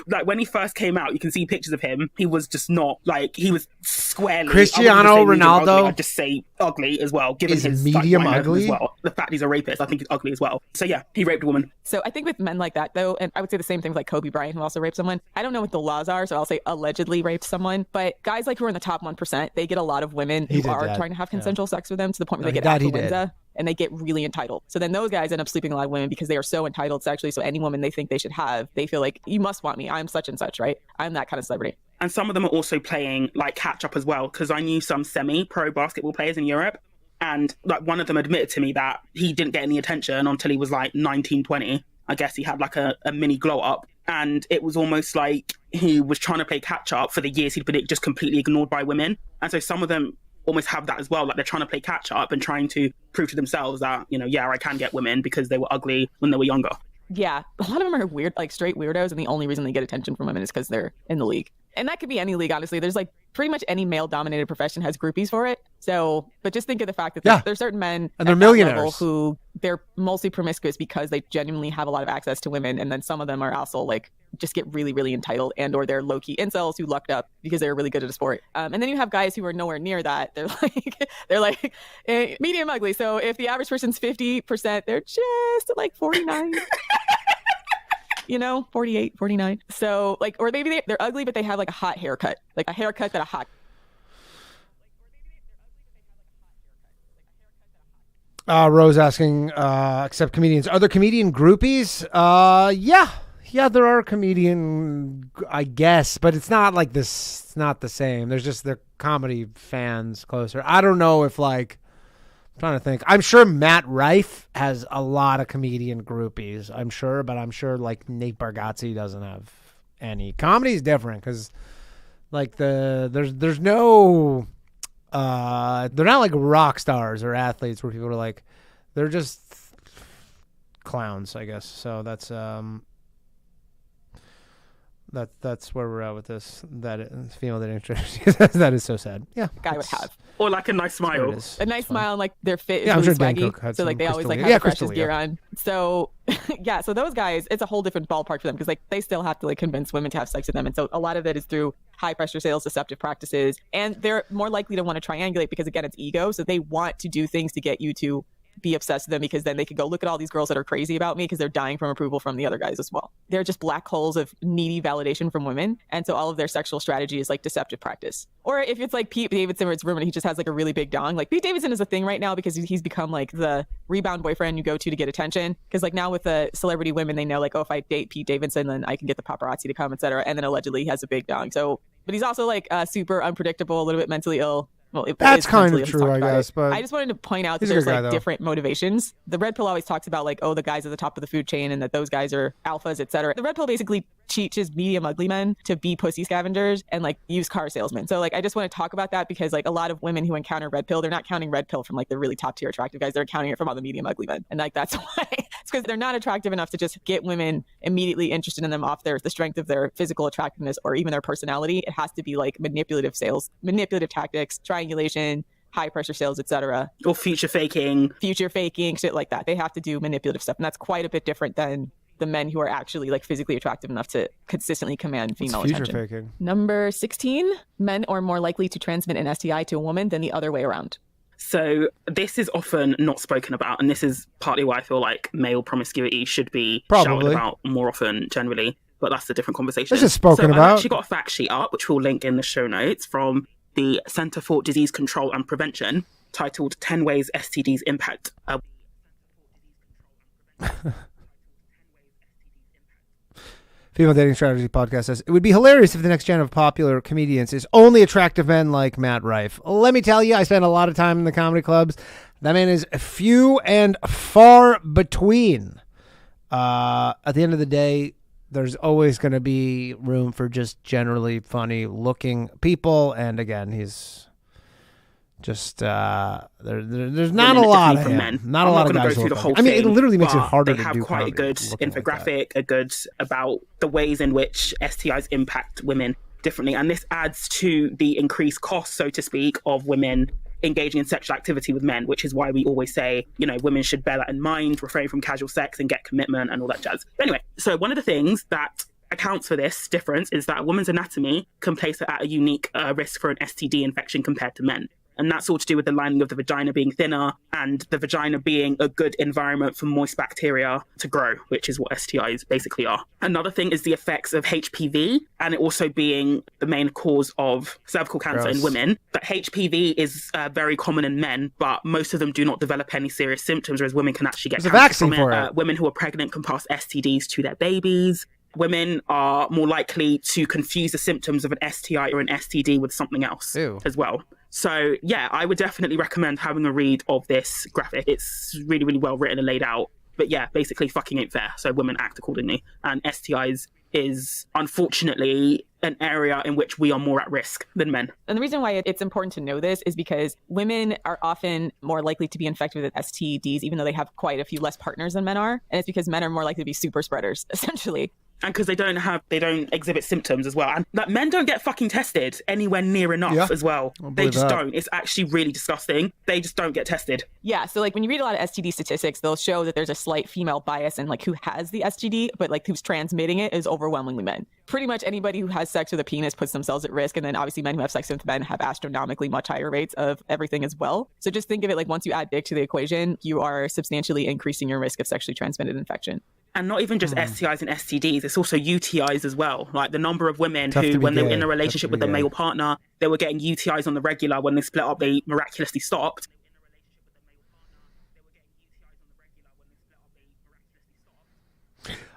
like when he first came out, you can see pictures of him. He was just not like, he was squarely Cristiano Ronaldo. Ugly, I'd just say ugly as well. Given Is his medium like, ugly? as well. The fact he's a rapist, I think he's ugly as well. So yeah, he raped a woman. So I think with men like that though, and I would say the same thing with like Kobe Bryant, who also raped someone. I don't know what the laws are, so I'll say allegedly raped someone. But guys like who are in the top 1%, they get a lot of women who are trying to have consensual sex with them to the point where they get affluenza and they get really entitled. So then those guys end up sleeping a lot of women because they are so entitled sexually. So any woman they think they should have, they feel like, you must want me. I'm such and such, right? I'm that kind of celebrity. And some of them are also playing like catch up as well, because I knew some semi-pro basketball players in Europe, and like one of them admitted to me that he didn't get any attention until he was like 19, 20. I guess he had like a mini glow up, and it was almost like he was trying to play catch up for the years he'd been just completely ignored by women. And so some of them almost have that as well, like they're trying to play catch up and trying to prove to themselves that, yeah, I can get women because they were ugly when they were younger. Yeah, a lot of them are weird, like straight weirdos, and the only reason they get attention from women is because they're in the league. And that could be any league, honestly. There's like pretty much any male-dominated profession has groupies for it. So, but just think of the fact that there's certain men and they're millionaires who they're mostly promiscuous because they genuinely have a lot of access to women, and then some of them are also like just get really, really entitled, and or they're low-key incels who lucked up because they're really good at a sport. And then you have guys who are nowhere near that. They're like medium ugly. So if the average person's 50%, they're just at like 49. 48, 49. So like, or maybe they're ugly, but they have like a hot haircut, like a haircut that a hot. Rose asking, except comedians. Are there comedian groupies? Yeah, there are comedian, I guess, but it's not like this. It's not the same. There's just the comedy fans closer. I don't know if like, I'm trying to think. I'm sure Matt Rife has a lot of comedian groupies. I'm sure, but I'm sure like Nate Bargatze doesn't have any. Comedy's different because like there's no. They're not like rock stars or athletes where people are like, they're just clowns, I guess. So that's where we're at with this. That female that introduced that is so sad. Yeah, guy would have, or like a nice smile, a nice smile, and like their fit is I'm really sure Dan Cook swaggy. had So like they some always like Crystalia. have the freshest Crystalia. gear on. So yeah, so those guys, it's a whole different ballpark for them because like they still have to like convince women to have sex with them, and so a lot of it is through high pressure sales, deceptive practices, and they're more likely to want to triangulate because again, it's ego. So they want to do things to get you to be obsessed with them because then they could go look at all these girls that are crazy about me because they're dying from approval from the other guys as well. They're just black holes of needy validation from women. And so all of their sexual strategy is like deceptive practice. Or if it's like Pete Davidson where it's rumored he just has like a really big dong. Like Pete Davidson is a thing right now because he's become like the rebound boyfriend you go to get attention. Because like now with the celebrity women, they know like, oh, if I date Pete Davidson, then I can get the paparazzi to come, etc. And then allegedly he has a big dong. So, but he's also like super unpredictable, a little bit mentally ill. Well, That's kind of true, I guess. But I just wanted to point out that he's a there's good guy, like though. different motivations. The red pill always talks about like, oh, the guys at the top of the food chain and that those guys are alphas, etc. The red pill basically teaches medium ugly men to be pussy scavengers and like used car salesmen. So like, I just want to talk about that because like a lot of women who encounter red pill, they're not counting red pill from like the really top tier attractive guys. They're counting it from all the medium ugly men. And like, that's why it's because they're not attractive enough to just get women immediately interested in them off the strength of their physical attractiveness or even their personality. It has to be like manipulative sales, manipulative tactics, triangulation, high pressure sales, etc. or future faking, shit like that. They have to do manipulative stuff. And that's quite a bit different than the men who are actually like physically attractive enough to consistently command female future attention. faking. Number 16, men are more likely to transmit an STI to a woman than the other way around. So this is often not spoken about, and this is partly why I feel like male promiscuity should be shouted Probably. about more often generally, but that's a different conversation. This is spoken so about. I've actually got a fact sheet up, which we'll link in the show notes, from the Center for Disease Control and Prevention, titled 10 Ways STDs Impact. Female Dating Strategy Podcast says, it would be hilarious if the next gen of popular comedians is only attractive men like Matt Rife. Let me tell you, I spend a lot of time in the comedy clubs. That man is few and far between. At the end of the day, there's always going to be room for just generally funny looking people. And again, he's just, there's not a lot of from him. men. Not I'm a lot not of gonna guys. go through the whole I mean, it thing, literally makes it but harder they to have do quite a good comedy looking like that. infographic, a good about the ways in which STIs impact women differently. And this adds to the increased cost, so to speak, of women engaging in sexual activity with men, which is why we always say, women should bear that in mind, refrain from casual sex and get commitment and all that jazz. But anyway, so one of the things that accounts for this difference is that a woman's anatomy can place her at a unique risk for an STD infection compared to men. And that's all to do with the lining of the vagina being thinner and the vagina being a good environment for moist bacteria to grow, which is what STIs basically are. Another thing is the effects of HPV, and it also being the main cause of cervical cancer in women. But HPV is very common in men, but most of them do not develop any serious symptoms, whereas women can actually get There's a cancer vaccine from for it. it. Women who are pregnant can pass STDs to their babies. Women are more likely to confuse the symptoms of an STI or an STD with something else as well. So, yeah, I would definitely recommend having a read of this graphic. It's really, really well written and laid out. But yeah, basically fucking ain't fair. So women act accordingly. And STIs is, unfortunately, an area in which we are more at risk than men. And the reason why it's important to know this is because women are often more likely to be infected with STDs, even though they have quite a few less partners than men are. And it's because men are more likely to be super spreaders, essentially. And because they don't exhibit symptoms as well. And like, men don't get fucking tested anywhere near enough as well. They just don't. It's actually really disgusting. They just don't get tested. Yeah. So like when you read a lot of STD statistics, they'll show that there's a slight female bias in like who has the STD, but like who's transmitting it is overwhelmingly men. Pretty much anybody who has sex with a penis puts themselves at risk. And then obviously men who have sex with men have astronomically much higher rates of everything as well. So just think of it like once you add dick to the equation, you are substantially increasing your risk of sexually transmitted infection. And not even just STIs and STDs, it's also UTIs as well. Like the number of women who, when they were in a relationship with a male partner, they were getting UTIs on the regular. When they split up, they miraculously stopped.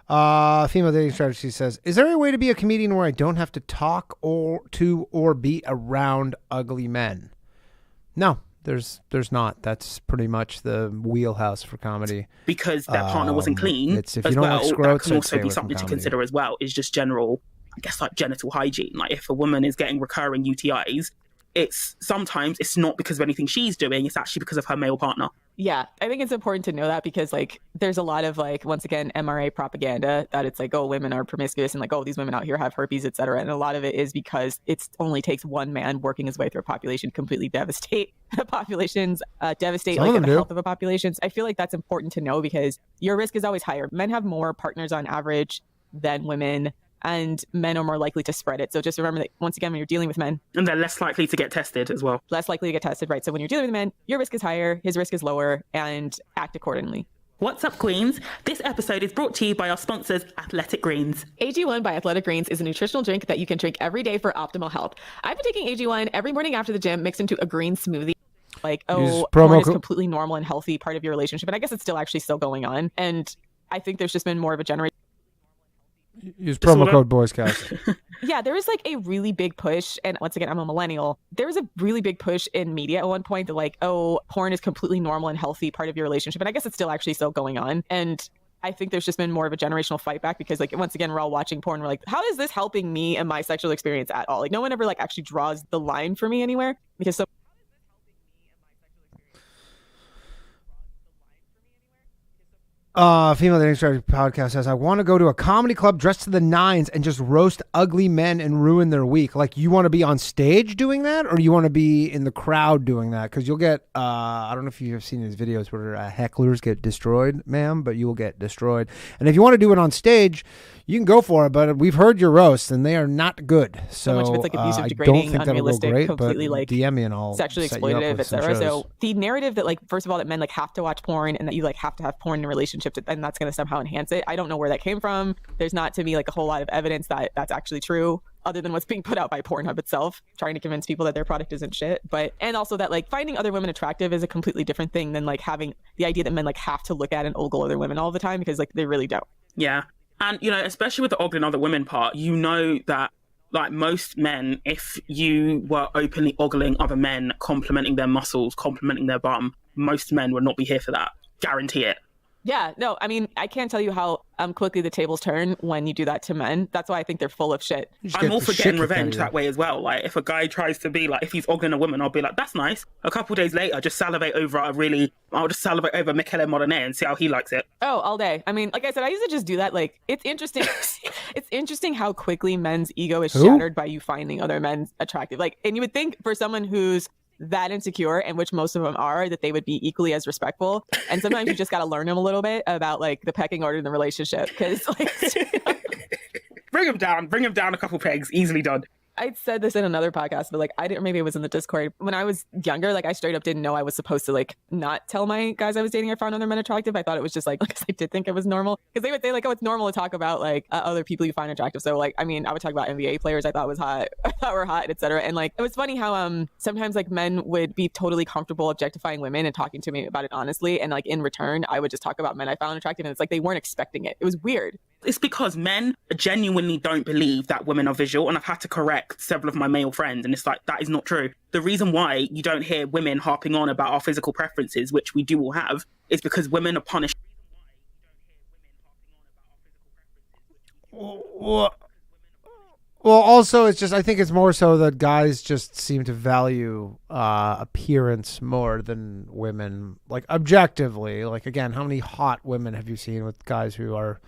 Female dating strategy says, is there a way to be a comedian where I don't have to talk or be around ugly men? No. There's not. That's pretty much the wheelhouse for comedy. Because that partner wasn't clean if you as don't well. like scrotes, that can also be something to consider as well. Is just general, I guess, like genital hygiene. Like if a woman is getting recurring UTIs, it's not because of anything she's doing. It's actually because of her male partner. Yeah, I think it's important to know that because like there's a lot of like, once again, MRA propaganda that it's like, oh, women are promiscuous and like, oh, these women out here have herpes, etc. And a lot of it is because it only takes one man working his way through a population to completely devastate populations, devastate like the health of a population. So I feel like that's important to know because your risk is always higher. Men have more partners on average than women. And men are more likely to spread it. So just remember that once again, when you're dealing with men. And they're less likely to get tested as well. Less likely to get tested, right? So when you're dealing with men, your risk is higher, his risk is lower, and act accordingly. What's up, Queens? This episode is brought to you by our sponsors, Athletic Greens. AG1 by Athletic Greens is a nutritional drink that you can drink every day for optimal health. I've been taking AG1 every morning after the gym, mixed into a green smoothie. Like, porn is completely normal and healthy part of your relationship. And I guess it's still going on. And I think there's just been more of a generation. Use promo code BoysCast. Yeah, there was like a really big push. And once again, I'm a millennial. There was a really big push in media at one point that like, oh, porn is completely normal and healthy part of your relationship. And I guess it's still going on. And I think there's just been more of a generational fight back because like, once again, we're all watching porn. We're like, how is this helping me and my sexual experience at all? Like no one ever like actually draws the line for me anywhere because so. Female Dating Strategy Podcast says, I want to go to a comedy club dressed to the nines and just roast ugly men and ruin their week. Like, you want to be on stage doing that, or you want to be in the crowd doing that? Because you'll get, I don't know if you've seen these videos where hecklers get destroyed, ma'am, but you will get destroyed. And if you want to do it on stage, you can go for it, but we've heard your roasts, and they are not good. So much of it's like abusive, degrading, unrealistic, great, completely like DM me and I'll sexually exploitative, etc. So the narrative that like, first of all, that men like have to watch porn and that you like have to have porn in a relationship and that's going to somehow enhance it. I don't know where that came from. There's not to me like a whole lot of evidence that that's actually true other than what's being put out by Pornhub itself, trying to convince people that their product isn't shit. And also that like finding other women attractive is a completely different thing than like having the idea that men like have to look at and ogle other women all the time because like they really don't. Yeah. And, you know, especially with the ogling other women part, you know that like most men, if you were openly ogling other men, complimenting their muscles, complimenting their bum, most men would not be here for that. Guarantee it. Yeah, no, I mean, I can't tell you how quickly the tables turn when you do that to men. That's why I think they're full of shit. I'm all for getting revenge that way as well. Like, if a guy tries to be like, if he's ogling a woman, I'll be like, that's nice. A couple days later, just salivate over I'll just salivate over Michele Molinare and see how he likes it. Oh, all day. I mean, like I said, I used to just do that. Like, it's interesting. It's interesting how quickly men's ego is shattered by you finding other men attractive. Like, and you would think for someone who's that insecure, and which most of them are, that they would be equally as respectful. And sometimes you just got to learn them a little bit about like the pecking order in the relationship because like bring him down a couple pegs, easily done. I said this in another podcast, but like I didn't, maybe it was in the Discord. When I was younger, like I straight up didn't know I was supposed to like not tell my guys I was dating I found other men attractive. I thought it was just like, because I did think it was normal. Because they would say like, oh, it's normal to talk about like other people you find attractive. So like, I mean, I would talk about NBA players I thought was hot, I thought were hot, etc. And like, it was funny how sometimes like men would be totally comfortable objectifying women and talking to me about it honestly. And like in return, I would just talk about men I found attractive. And it's like they weren't expecting it. It was weird. It's because men genuinely don't believe that women are visual, and I've had to correct several of my male friends, and it's like, that is not true. The reason why you don't hear women harping on about our physical preferences, which we do all have, is because women are punished. Well, also, it's just, I think it's more so that guys just seem to value appearance more than women, like objectively. Like, again, how many hot women have you seen with guys who are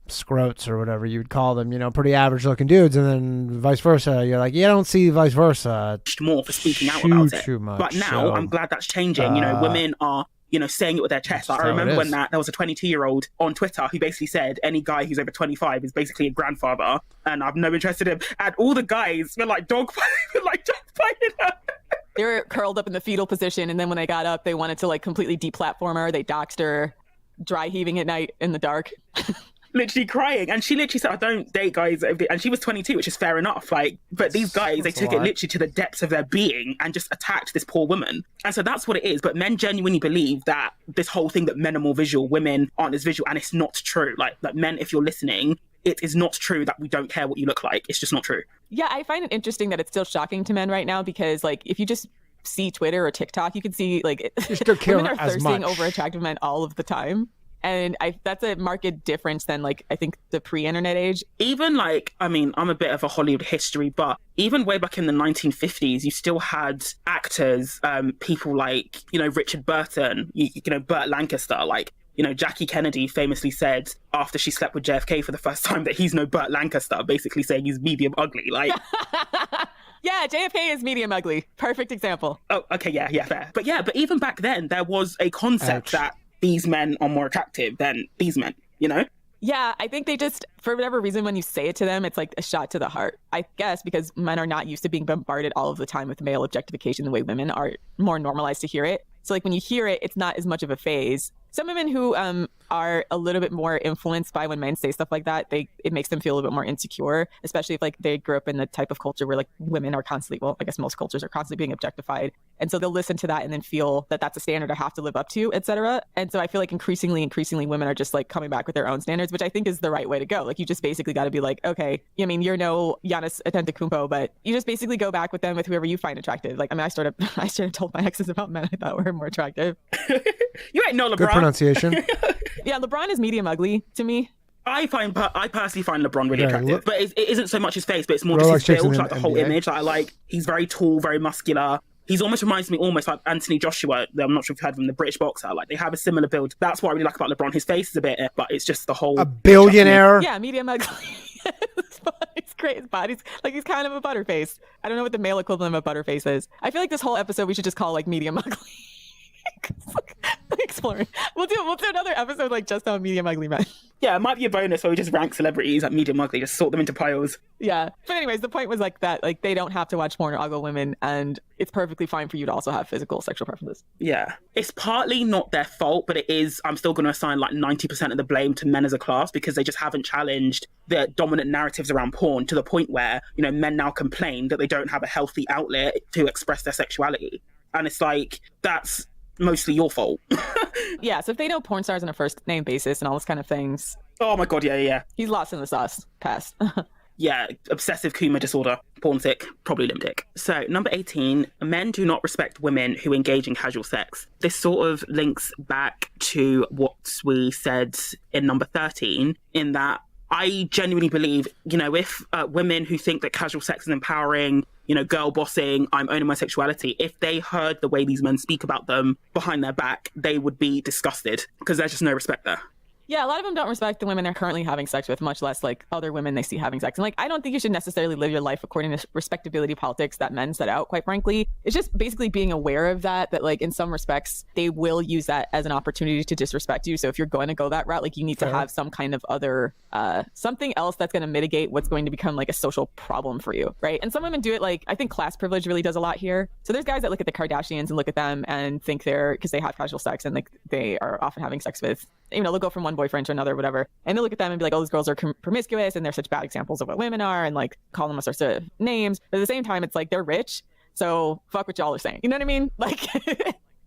scrotes or whatever you would call them, pretty average looking dudes, and then vice versa. You're like, you don't see vice versa. More for speaking out about it. Too much. But now I'm glad that's changing. Women are, saying it with their chest. Like, I remember when there was a 22-year-old on Twitter who basically said any guy who's over 25 is basically a grandfather, and I've no interest in him. And all the guys were like dog fighting her. They were curled up in the fetal position, and then when they got up, they wanted to like completely deplatform her. They doxed her, dry heaving at night in the dark. Literally crying, and she literally said, "I don't date guys," and she was 22, which is fair enough. Like, but these guys, they took it literally to the depths of their being and just attacked this poor woman. And so that's what it is. But men genuinely believe that this whole thing that men are more visual, women aren't as visual, and it's not true. Like men, if you're listening, it is not true that we don't care what you look like. It's just not true. Yeah, I find it interesting that it's still shocking to men right now, because like if you just see Twitter or TikTok, you can see like women are thirsting over attractive men all of the time. And that's a marked difference than like, I think the pre-internet age. Even like, I mean, I'm a bit of a Hollywood history, but even way back in the 1950s, you still had actors, people like, Richard Burton, Burt Lancaster, like, Jackie Kennedy famously said after she slept with JFK for the first time that he's no Burt Lancaster, basically saying he's medium ugly. Like, yeah, JFK is medium ugly. Perfect example. Oh, okay, yeah, fair. But even back then, there was a concept that these men are more attractive than these men, Yeah, I think they just, for whatever reason, when you say it to them, it's like a shot to the heart. I guess because men are not used to being bombarded all of the time with male objectification the way women are more normalized to hear it. So like when you hear it, it's not as much of a phase. Some women who are a little bit more influenced by when men say stuff like that, it makes them feel a little bit more insecure, especially if like they grew up in the type of culture where like women are constantly, well, I guess most cultures are constantly being objectified. And so they'll listen to that and then feel that that's a standard I have to live up to, etc. And so I feel like increasingly women are just like coming back with their own standards, which I think is the right way to go. Like you just basically got to be like, okay, I mean, you're no Giannis Antetokounmpo, but you just basically go back with them with whoever you find attractive. Like, I mean, I started told my exes about men I thought were more attractive. You ain't no LeBron. Good pronunciation. Yeah, LeBron is medium ugly to me. I personally find LeBron really attractive, but it isn't so much his face, but it's more just his build, like the whole image. Like, I like, he's very tall, very muscular. He's almost reminds me like Anthony Joshua. I'm not sure if you've heard of him, the British boxer. Like, they have a similar build. That's what I really like about LeBron. His face is a bit, but it's just the whole... A billionaire? Yeah, medium ugly. It's great. His body's like, he's kind of a butterface. I don't know what the male equivalent of a butterface is. I feel like this whole episode we should just call like medium ugly. Exploring. We'll do another episode like just on medium ugly men. Yeah, it might be a bonus where we just rank celebrities at medium ugly, just sort them into piles. Yeah. But anyways, the point was like that, like they don't have to watch porn or ugly women, and it's perfectly fine for you to also have physical sexual preferences. Yeah. It's partly not their fault, but it is, I'm still going to assign like 90% of the blame to men as a class, because they just haven't challenged the dominant narratives around porn to the point where, men now complain that they don't have a healthy outlet to express their sexuality. And it's like, that's mostly your fault. Yeah, so if they know porn stars on a first name basis and all those kind of things. Oh my god, yeah. He's lost in the sauce. Pass. Yeah, obsessive Kuma disorder, porn sick, probably limp dick. So, number 18, men do not respect women who engage in casual sex. This sort of links back to what we said in number 13, in that I genuinely believe, if women who think that casual sex is empowering, girl bossing, I'm owning my sexuality, if they heard the way these men speak about them behind their back, they would be disgusted, because there's just no respect there. Yeah, a lot of them don't respect the women they're currently having sex with, much less like other women they see having sex. And like, I don't think you should necessarily live your life according to respectability politics that men set out, quite frankly. It's just basically being aware of that like in some respects, they will use that as an opportunity to disrespect you. So if you're going to go that route, like you need to have some kind of other, something else that's going to mitigate what's going to become like a social problem for you, right? And some women do it like, I think class privilege really does a lot here. So there's guys that look at the Kardashians and look at them and think because they have casual sex and like they are often having sex with, they'll go from one boyfriend to another, whatever. And they'll look at them and be like, oh, those girls are promiscuous and they're such bad examples of what women are, and like call them all sorts of names. But at the same time, it's like they're rich. So fuck what y'all are saying. You know what I mean? Like,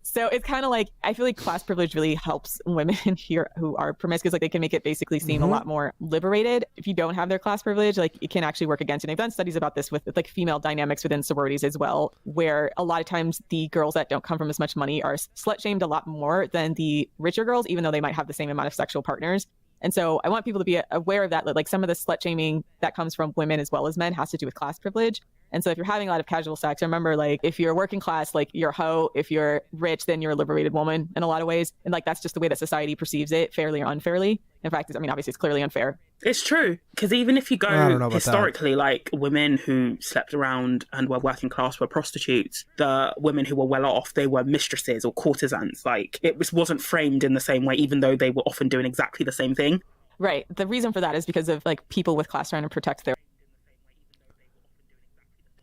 so it's kind of like, I feel like class privilege really helps women here who are promiscuous. Like they can make it basically seem a lot more liberated. If you don't have their class privilege, like it can actually work against you. And they've done studies about this with like female dynamics within sororities as well, where a lot of times the girls that don't come from as much money are slut shamed a lot more than the richer girls, even though they might have the same amount of sexual partners. And so I want people to be aware of that. Like some of the slut shaming that comes from women as well as men has to do with class privilege. And so if you're having a lot of casual sex, remember, like, if you're working class, like, you're a hoe. If you're rich, then you're a liberated woman in a lot of ways. And like, that's just the way that society perceives it, fairly or unfairly. In fact, I mean, obviously it's clearly unfair. It's true, because even if you go historically, like, women who slept around and were working class were prostitutes. The women who were well off, they were mistresses or courtesans. Like, it wasn't framed in the same way, even though they were often doing exactly the same thing. Right. The reason for that is because of like people with class trying to protect their.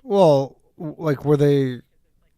Well, like, were they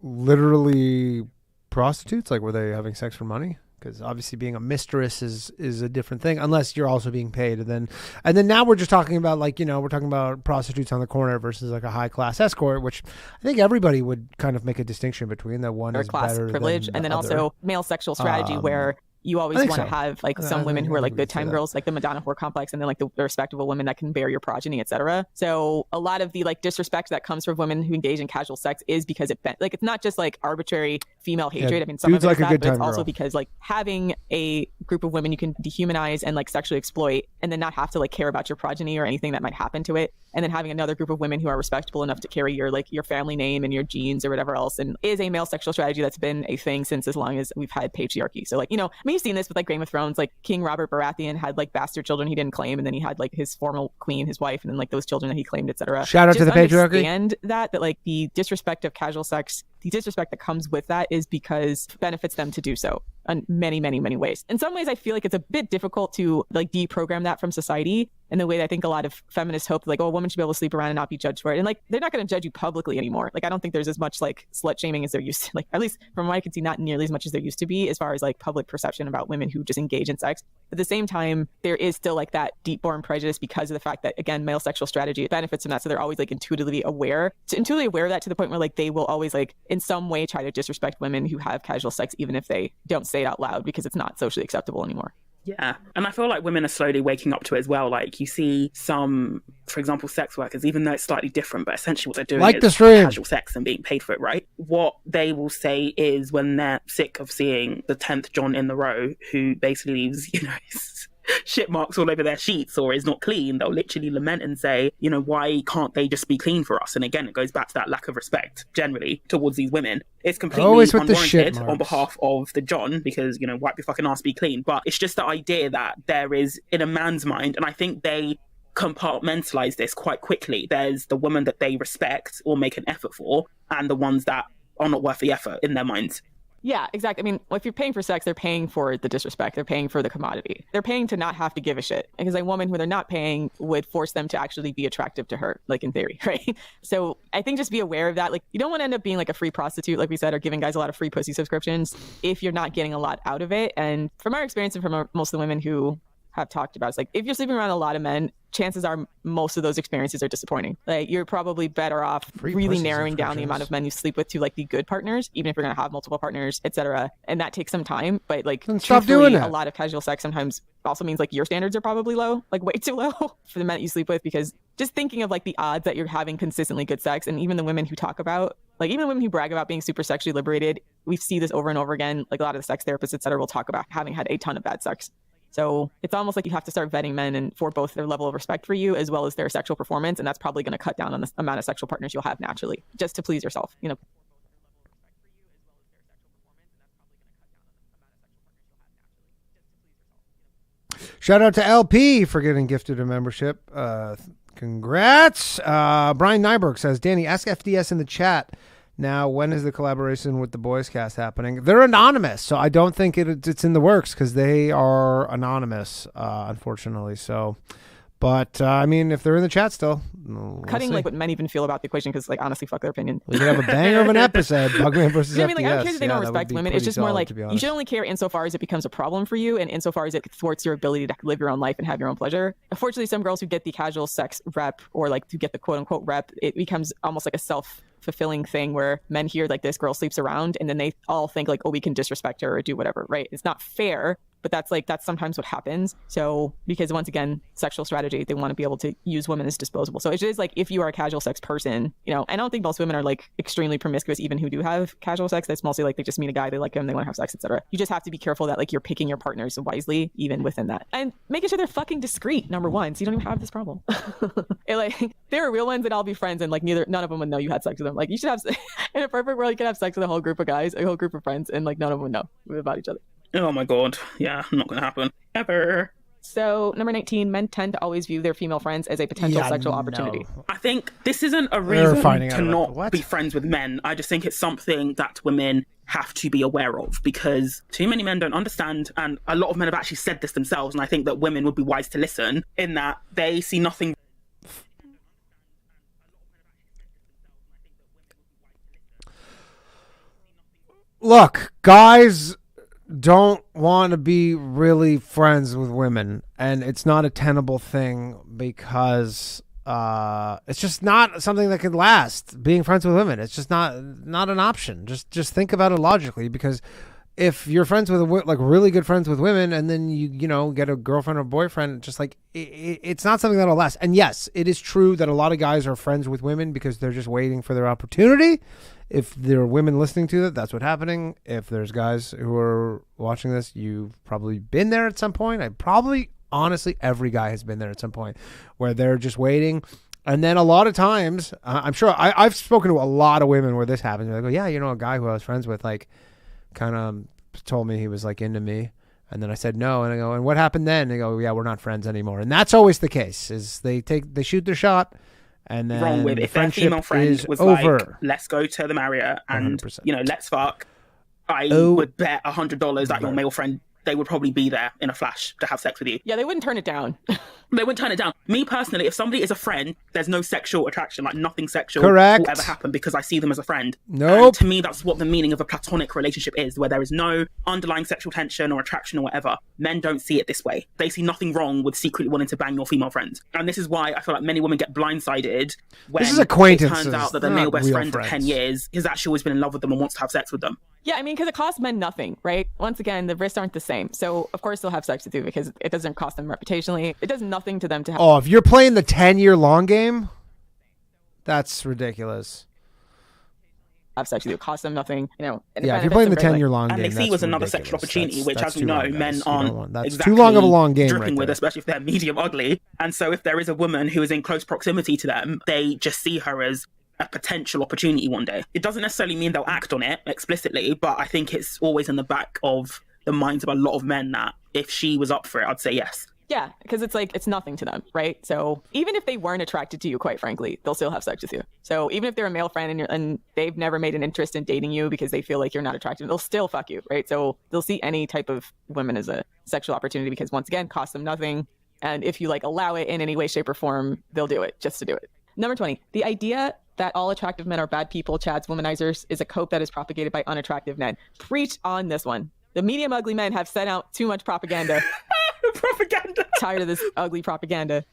literally prostitutes? Like, were they having sex for money? Because obviously being a mistress is a different thing, unless you're also being paid. And then now we're just talking about, like, you know, we're talking about prostitutes on the corner versus like a high class escort, which I think everybody would kind of make a distinction between. That one is class better privilege, than and then the other. also male sexual strategy where you always want to have like some women who are like good time girls, like the Madonna whore complex, and then like the respectable women that can bear your progeny, etc. So a lot of the like disrespect that comes from women who engage in casual sex is because it's not just like arbitrary female hatred. Yeah, I mean, some of it like is that, but it's also girl. because like having a group of women you can dehumanize and like sexually exploit, and then not have to like care about your progeny or anything that might happen to it, and then having another group of women who are respectable enough to carry your like your family name and your genes or whatever else, and is a male sexual strategy that's been a thing since as long as we've had patriarchy. So like, you know, I mean, you've seen this with like Game of Thrones, like King Robert Baratheon had like bastard children he didn't claim, and then he had like his former queen, his wife, and then like those children that he claimed, etc. Shout out to the patriarchy. And that like the disrespect of casual sex, the disrespect that comes with that is because it benefits them to do so in many, many, many ways. In some ways, I feel like it's a bit difficult to like deprogram that from society in the way that I think a lot of feminists hope, like, oh, a woman should be able to sleep around and not be judged for it. And like, they're not going to judge you publicly anymore. Like, I don't think there's as much like slut shaming as there used to, like, at least from what I can see, not nearly as much as there used to be as far as like public perception about women who just engage in sex. At the same time, there is still like that deep born prejudice because of the fact that, again, male sexual strategy benefits from that. So they're always like intuitively aware of that, to the point where like they will always like in some way try to disrespect women who have casual sex, even if they don't say it out loud, because it's not socially acceptable anymore. Yeah. And I feel like women are slowly waking up to it as well. Like, you see some, for example, sex workers, even though it's slightly different, but essentially what they're doing like is the stream. casual sex and being paid for it, right? What they will say is when they're sick of seeing the 10th John in the row who basically leaves, you know, shit marks all over their sheets or is not clean, they'll literally lament and say, you know, why can't they just be clean for us? And again, it goes back to that lack of respect generally towards these women. It's completely unwarranted on behalf of the John, because, you know, wipe your fucking ass, be clean. But it's just the idea that there is, in a man's mind, and I think they compartmentalize this quite quickly. There's the woman that they respect or make an effort for, and the ones that are not worth the effort in their minds. Yeah, exactly. I mean, if you're paying for sex, they're paying for the disrespect. They're paying for the commodity. They're paying to not have to give a shit, because a woman who they're not paying would force them to actually be attractive to her, like in theory, right? So I think just be aware of that. Like, you don't want to end up being like a free prostitute, like we said, or giving guys a lot of free pussy subscriptions if you're not getting a lot out of it. And from our experience and from most of the women who have talked about, it's like, if you're sleeping around a lot of men, chances are most of those experiences are disappointing. Like, you're probably better off really narrowing down the amount of men you sleep with to like the good partners, even if you're going to have multiple partners, etc. And that takes some time, but like, stop doing that. A lot of casual sex sometimes also means like your standards are probably low, like way too low for the men that you sleep with, because just thinking of like the odds that you're having consistently good sex, and even the women who talk about, like, even the women who brag about being super sexually liberated, we see this over and over again. Like, a lot of the sex therapists, etc., will talk about having had a ton of bad sex. So it's almost like you have to start vetting men and for both their level of respect for you as well as their sexual performance. And that's probably going to cut down on the amount of sexual partners you'll have naturally, just to please yourself, you know. Shout out to LP for getting gifted a membership. Congrats. Brian Nyberg says, Danny, ask FDS in the chat. Now, when is the collaboration with the Boys Cast happening? They're anonymous, so I don't think it's in the works because they are anonymous, unfortunately. So, but I mean, if they're in the chat still, cutting like what men even feel about the equation, because like, honestly, fuck their opinion. We could have a banger of an episode, Bugman versus FDS. I mean, like, I don't care that they don't respect women. It's just more like, you should only care insofar as it becomes a problem for you, and insofar as it thwarts your ability to live your own life and have your own pleasure. Unfortunately, some girls who get the casual sex rep, or like to get the quote unquote rep, it becomes almost like a self-fulfilling thing where men hear like this girl sleeps around and then they all think like, oh, we can disrespect her or do whatever, right? It's not fair, but that's sometimes what happens. So because once again, sexual strategy, they want to be able to use women as disposable. So it's just like, if you are a casual sex person, I don't think most women are like extremely promiscuous, even who do have casual sex. That's mostly like they just meet a guy, they like him, they want to have sex, etc. You just have to be careful that like you're picking your partners wisely, even within that, and making sure they're fucking discreet, number one, so you don't even have this problem. There are real ones that I'll be friends and like none of them would know you had sex with them. Like, you should have in a perfect world, you could have sex with a whole group of guys, a whole group of friends, and like none of them would know about each other. Oh my god, yeah, not gonna happen ever. So number 19, men tend to always view their female friends as a potential sexual opportunity. I think this isn't a reason to not be friends with men. I just think it's something that women have to be aware of, because too many men don't understand, and a lot of men have actually said this themselves, and I think that women would be wise to listen, in that they see nothing. Look, guys don't want to be really friends with women, and it's not a tenable thing, because it's just not something that can last. Being friends with women, it's just not an option. Just think about it logically, because if you're friends with like really good friends with women, and then you get a girlfriend or boyfriend, just like it's not something that'll last. And yes, it is true that a lot of guys are friends with women because they're just waiting for their opportunity. If there are women listening to it, that's what's happening. If there's guys who are watching this, you've probably been there at some point. Honestly, every guy has been there at some point where they're just waiting. And then a lot of times, I'm sure I've spoken to a lot of women where this happens. They go, yeah, a guy who I was friends with, like, kind of told me he was like into me. And then I said no. And I go, and what happened then? They go, yeah, we're not friends anymore. And that's always the case, is they shoot their shot. And then wrong with, if their female friend was over. Like, let's go to the Marriott and 100%. Let's fuck, I would bet $100 that your male friend, they would probably be there in a flash to have sex with you. Yeah, they wouldn't turn it down. They wouldn't turn it down. Me personally, if somebody is a friend, there's no sexual attraction, like nothing sexual Correct. will ever happen, because I see them as a friend. Nope. And to me, that's what the meaning of a platonic relationship is, where there is no underlying sexual tension or attraction or whatever. Men don't see it this way. They see nothing wrong with secretly wanting to bang your female friend. And this is why I feel like many women get blindsided when this is acquaintances. It turns out that their male best friend for 10 years has actually always been in love with them and wants to have sex with them. Yeah, I mean, because it costs men nothing, right? Once again, the risks aren't the same. So, of course, they'll have sex with you because it doesn't cost them reputationally. It does nothing to them to have. Oh, if you're playing the 10-year long game, that's ridiculous. Have sex with you, it costs them nothing, Yeah, if you're playing the 10-year long game, and they see was another ridiculous. sexual opportunity, which, that's as we know, men aren't that's exactly too long of a long game dripping right with, there. especially if they're medium ugly. And so, if there is a woman who is in close proximity to them, they just see her as a potential opportunity one day. It doesn't necessarily mean they'll act on it explicitly, but I think it's always in the back of the minds of a lot of men that if she was up for it, I'd say yes. Yeah, because it's like, it's nothing to them, right? So even if they weren't attracted to you, quite frankly, they'll still have sex with you. So even if they're a male friend and they've never made an interest in dating you because they feel like you're not attractive, they'll still fuck you, right? So they'll see any type of women as a sexual opportunity because, once again, costs them nothing. And if you like allow it in any way, shape, or form, they'll do it just to do it. Number 20, the idea that all attractive men are bad people, chads, womanizers, is a cope that is propagated by unattractive men. Preach on this one. The medium ugly men have sent out too much propaganda. Propaganda. Tired of this ugly propaganda.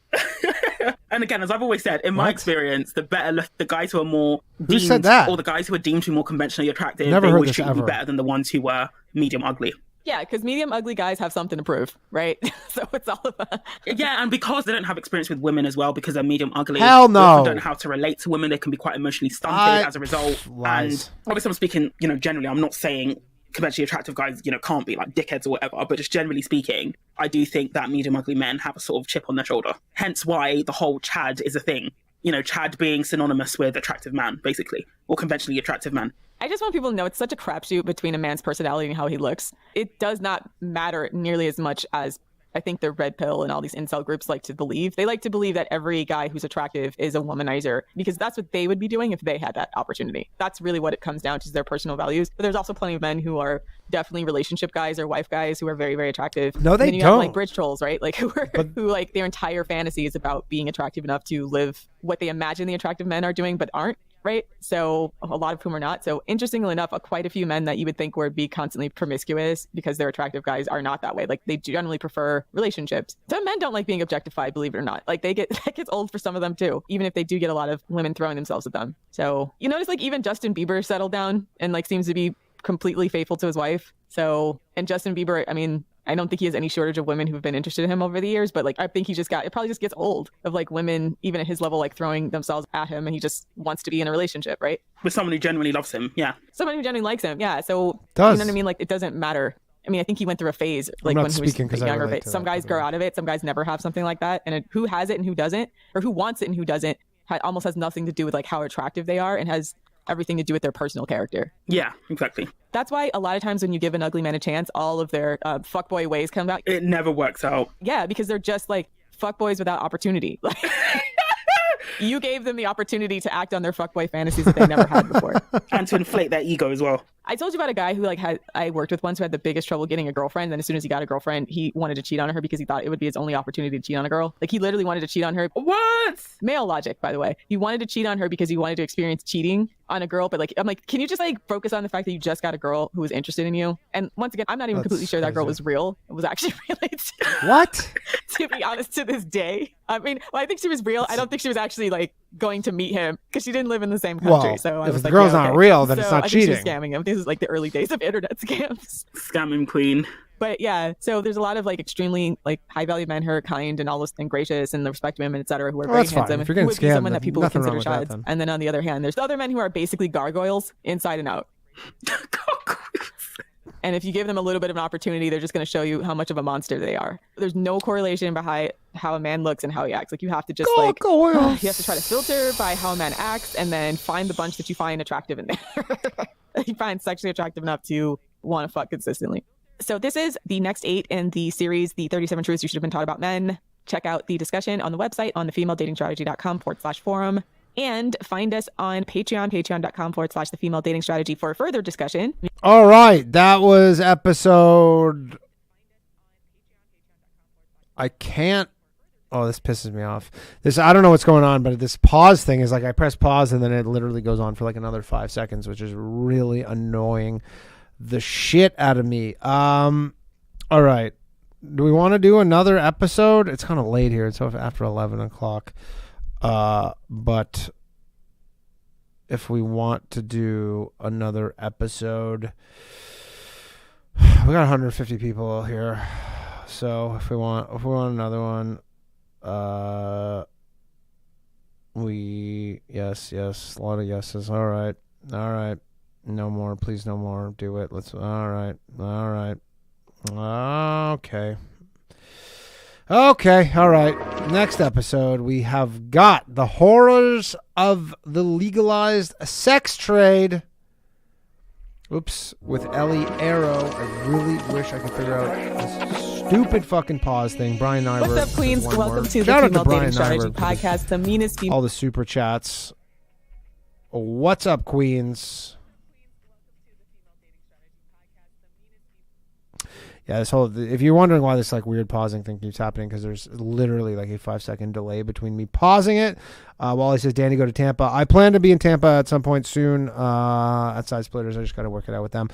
And again, as I've always said, in my experience, the guys who are more Who said that? or the guys who are deemed to be more conventionally attractive, Never they heard always this treat ever. you better than the ones who were medium ugly. Yeah, because medium ugly guys have something to prove, right? So it's all about... Yeah, and because they don't have experience with women as well, because they're medium ugly. Hell they no. often don't know how to relate to women. They can be quite emotionally stunted as a result. Lies. And obviously I'm speaking, generally, I'm not saying conventionally attractive guys, can't be like dickheads or whatever, but just generally speaking, I do think that medium ugly men have a sort of chip on their shoulder. Hence why the whole Chad is a thing. Chad being synonymous with attractive man, basically, or conventionally attractive man. I just want people to know it's such a crapshoot between a man's personality and how he looks. It does not matter nearly as much as I think the red pill and all these incel groups like to believe. They like to believe that every guy who's attractive is a womanizer because that's what they would be doing if they had that opportunity. That's really what it comes down to, is their personal values. But there's also plenty of men who are definitely relationship guys or wife guys who are very, very attractive. No, they and then you don't. have like bridge trolls, right? Like who like their entire fantasy is about being attractive enough to live what they imagine the attractive men are doing but aren't. Right. So a lot of whom are not. So interestingly enough, quite a few men that you would think would be constantly promiscuous because they're attractive guys are not that way. Like they generally prefer relationships. Some men don't like being objectified, believe it or not. Like that gets old for some of them too, even if they do get a lot of women throwing themselves at them. So you notice like even Justin Bieber settled down and like seems to be completely faithful to his wife. So, and Justin Bieber, I mean, I don't think he has any shortage of women who've been interested in him over the years, but like I think it probably just gets old of like women, even at his level, like throwing themselves at him, and he just wants to be in a relationship, right? With someone who genuinely loves him, yeah. Someone who genuinely likes him, yeah. So Does. you know what I mean? Like it doesn't matter. I mean, I think he went through a phase like not when he was speaking 'cause I younger. relate But to some that, guys by the grow way. out of it. Some guys never have something like that, and who has it and who doesn't, or who wants it and who doesn't, almost has nothing to do with like how attractive they are, and has everything to do with their personal character. Yeah, exactly. That's why a lot of times when you give an ugly man a chance, all of their fuckboy ways come out. It never works out. Yeah, because they're just like fuckboys without opportunity. You gave them the opportunity to act on their fuckboy fantasies that they never had before. And to inflate their ego as well. I told you about a guy who I worked with once who had the biggest trouble getting a girlfriend. And as soon as he got a girlfriend, he wanted to cheat on her because he thought it would be his only opportunity to cheat on a girl. Like he literally wanted to cheat on her. What? Male logic, by the way. He wanted to cheat on her because he wanted to experience cheating on a girl. But like, I'm like, can you just like focus on the fact that you just got a girl who was interested in you? And once again, I'm not even That's completely sure that girl crazy. was real. It was actually related. What? To be honest, to this day. I mean, I think she was real. I don't think she was actually like going to meet him because she didn't live in the same country. Well, so I if was the like, girl's yeah, not okay. real, then it's So not I think she was cheating. scamming him. This is like the early days of internet scams. Scamming queen. But yeah, so there's a lot of like extremely like high value men who are kind and all those and gracious and respect women, etc., who are very that's fine. handsome If you're and who getting would be scammed, someone that then people would nothing consider wrong with that, shides. then. And then on the other hand, there's the other men who are basically gargoyles inside and out. And if you give them a little bit of an opportunity, they're just going to show you how much of a monster they are. There's no correlation behind how a man looks and how he acts. Like you have to just like Gargoyles. you have to try to filter by how a man acts, and then find the bunch that you find attractive in there. You find sexually attractive enough to want to fuck consistently. So this is the next 8 in the series, the 37 Truths You Should Have Been Taught About Men. Check out the discussion on the website on thefemaledatingstrategy.com/forum. And find us on Patreon, patreon.com/the female dating strategy for further discussion. All right, that was episode. I can't. Oh, this pisses me off. I don't know what's going on, but this pause thing is like I press pause and then it literally goes on for like another 5 seconds, which is really annoying the shit out of me. All right, do we want to do another episode? It's kind of late here. It's after 11 o'clock. But if we want to do another episode, we got 150 people here. So if we want another one, yes, a lot of yeses. All right. No more, please, no more. Do it. All right. Okay, all right. Next episode, we have got the horrors of the legalized sex trade. Oops, with Ellie Arrow. I really wish I could figure out this stupid fucking pause thing. Brian Nyberg. What's up, Queens? one Welcome word. to the Shout out Female Brian Dating Strategy Nyberg for this- Podcast, the meanest female. all the super chats. What's up, Queens? Yeah, if you're wondering why this like weird pausing thing keeps happening, because there's literally like a 5-second delay between me pausing it. Wally says, Danny, go to Tampa. I plan to be in Tampa at some point soon at Side Splitters. I just got to work it out with them.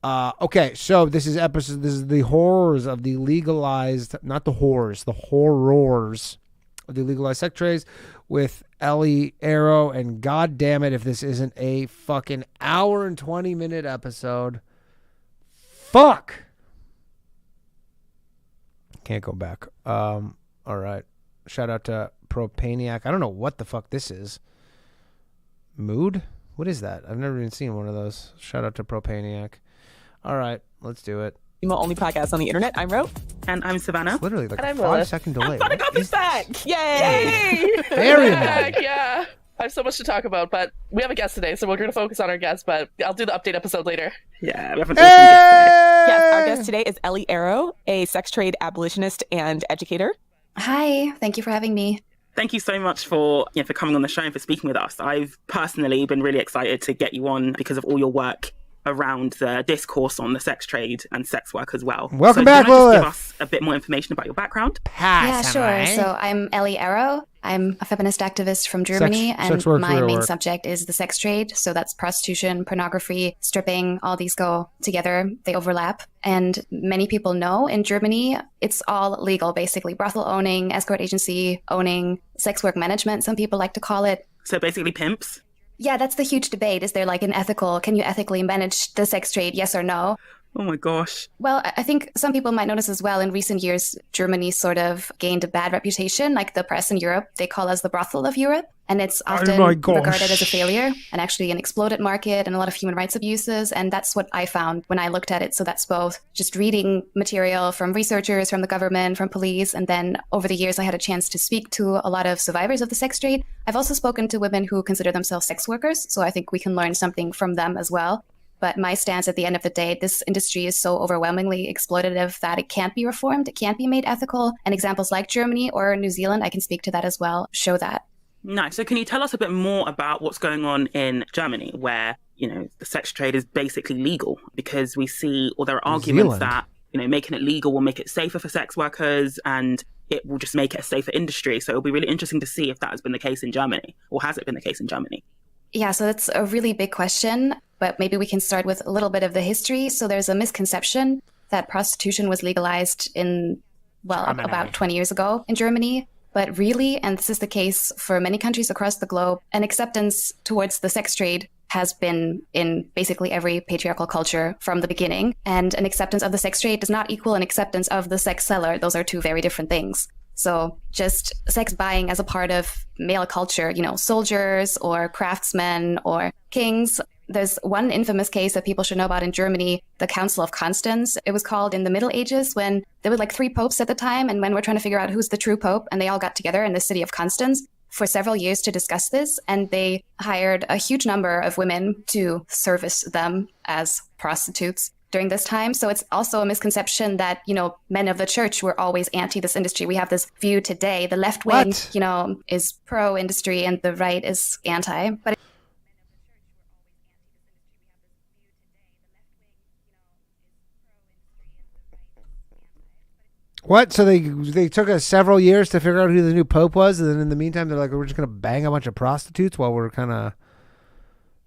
Okay, so this is the horrors of the legalized, not the horrors, the horrors of the legalized sex trades with Ellie Arrow. And god damn it, if this isn't a fucking hour and 20-minute episode. Fuck. Can't go back. All right. Shout out to Propaniac. I don't know what the fuck this is. Mood? What is that? I've never even seen one of those. Shout out to Propaniac. All right, let's do it. Only podcast on the internet. I'm Ro. And I'm Savannah. Literally like And a I'm Lilith. 5-second delay. Buttercup is back! Yay! Yay! Very We're nice. back, yeah. I have so much to talk about, but we have a guest today, so we're going to focus on our guest, but I'll do the update episode later. Yeah, we haven't talked yesterday. Yes, our guest today is Ellie Arrow, a sex trade abolitionist and educator. Hi, thank you for having me. Thank you so much for coming on the show and for speaking with us. I've personally been really excited to get you on because of all your work around the discourse on the sex trade and sex work as well. Welcome so back, do you wanna Lilith. just give us a bit more information about your background? Yeah, sure. So I'm Ellie Arrow. I'm a feminist activist from Germany, sex work, and my career main work. subject is the sex trade. So that's prostitution, pornography, stripping, all these go together. They overlap. And many people know in Germany, it's all legal, basically. Brothel owning, escort agency owning, sex work management, some people like to call it. So basically pimps. Yeah, that's the huge debate. Is there like can you ethically manage the sex trade? Yes or no? Oh my gosh. Well, I think some people might notice as well in recent years, Germany sort of gained a bad reputation. Like the press in Europe, they call us the brothel of Europe. And it's often my gosh. regarded as a failure and actually an exploded market and a lot of human rights abuses. And that's what I found when I looked at it. So that's both just reading material from researchers, from the government, from police. And then over the years, I had a chance to speak to a lot of survivors of the sex trade. I've also spoken to women who consider themselves sex workers. So I think we can learn something from them as well. But my stance at the end of the day, this industry is so overwhelmingly exploitative that it can't be reformed. It can't be made ethical. And examples like Germany or New Zealand, I can speak to that as well, show that. Nice. So can you tell us a bit more about what's going on in Germany, where, the sex trade is basically legal? Because we see, or there are arguments that, making it legal will make it safer for sex workers and it will just make it a safer industry. So it'll be really interesting to see if that has been the case in Germany, or has it been the case in Germany? Yeah, so that's a really big question, but maybe we can start with a little bit of the history. So there's a misconception that prostitution was legalized about 20 years ago in Germany. But really, and this is the case for many countries across the globe, an acceptance towards the sex trade has been in basically every patriarchal culture from the beginning. And an acceptance of the sex trade does not equal an acceptance of the sex seller. Those are two very different things. So just sex buying as a part of male culture, soldiers or craftsmen or kings. There's one infamous case that people should know about in Germany, the Council of Constance. It was called in the Middle Ages when there were like 3 popes at the time, and men were trying to figure out who's the true pope, and they all got together in the city of Constance for several years to discuss this, and they hired a huge number of women to service them as prostitutes during this time. So it's also a misconception that, men of the church were always anti this industry. We have this view today. The left wing, is pro-industry and the right is anti. But What? So they took us several years to figure out who the new pope was, and then in the meantime, they're like, we're just going to bang a bunch of prostitutes while we're kind of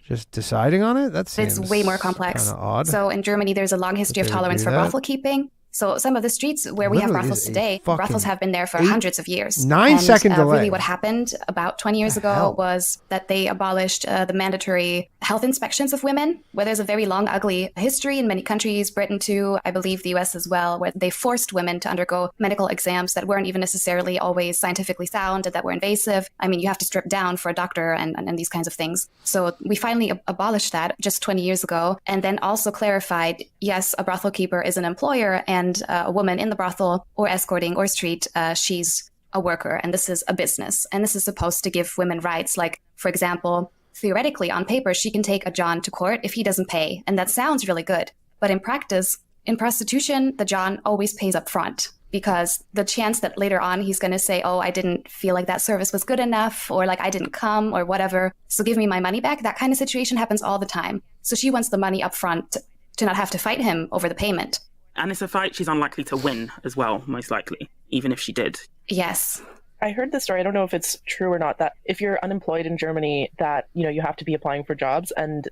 just deciding on it? That seems it's way more complex. Kind of odd. So in Germany, there's a long history of tolerance for brothel keeping. So some of the streets where we have brothels today, brothels have been there for hundreds of years. 9-second delay. Really what happened about 20 years ago was that they abolished the mandatory health inspections of women, where there's a very long, ugly history in many countries, Britain too, I believe the US as well, where they forced women to undergo medical exams that weren't even necessarily always scientifically sound and that were invasive. I mean, you have to strip down for a doctor and these kinds of things. So we finally abolished that just 20 years ago, and then also clarified, yes, a brothel keeper is an employer, and a woman in the brothel or escorting or street, she's a worker, and this is a business. And this is supposed to give women rights. Like, for example, theoretically, on paper, she can take a John to court if he doesn't pay. And that sounds really good. But in practice, in prostitution, the John always pays up front, because the chance that later on he's going to say, oh, I didn't feel like that service was good enough, or like I didn't come or whatever, so give me my money back. That kind of situation happens all the time. So she wants the money up front to not have to fight him over the payment. And it's a fight she's unlikely to win as well, most likely, even if she did. Yes. I heard this story. I don't know if it's true or not, that if you're unemployed in Germany, that, you have to be applying for jobs, and,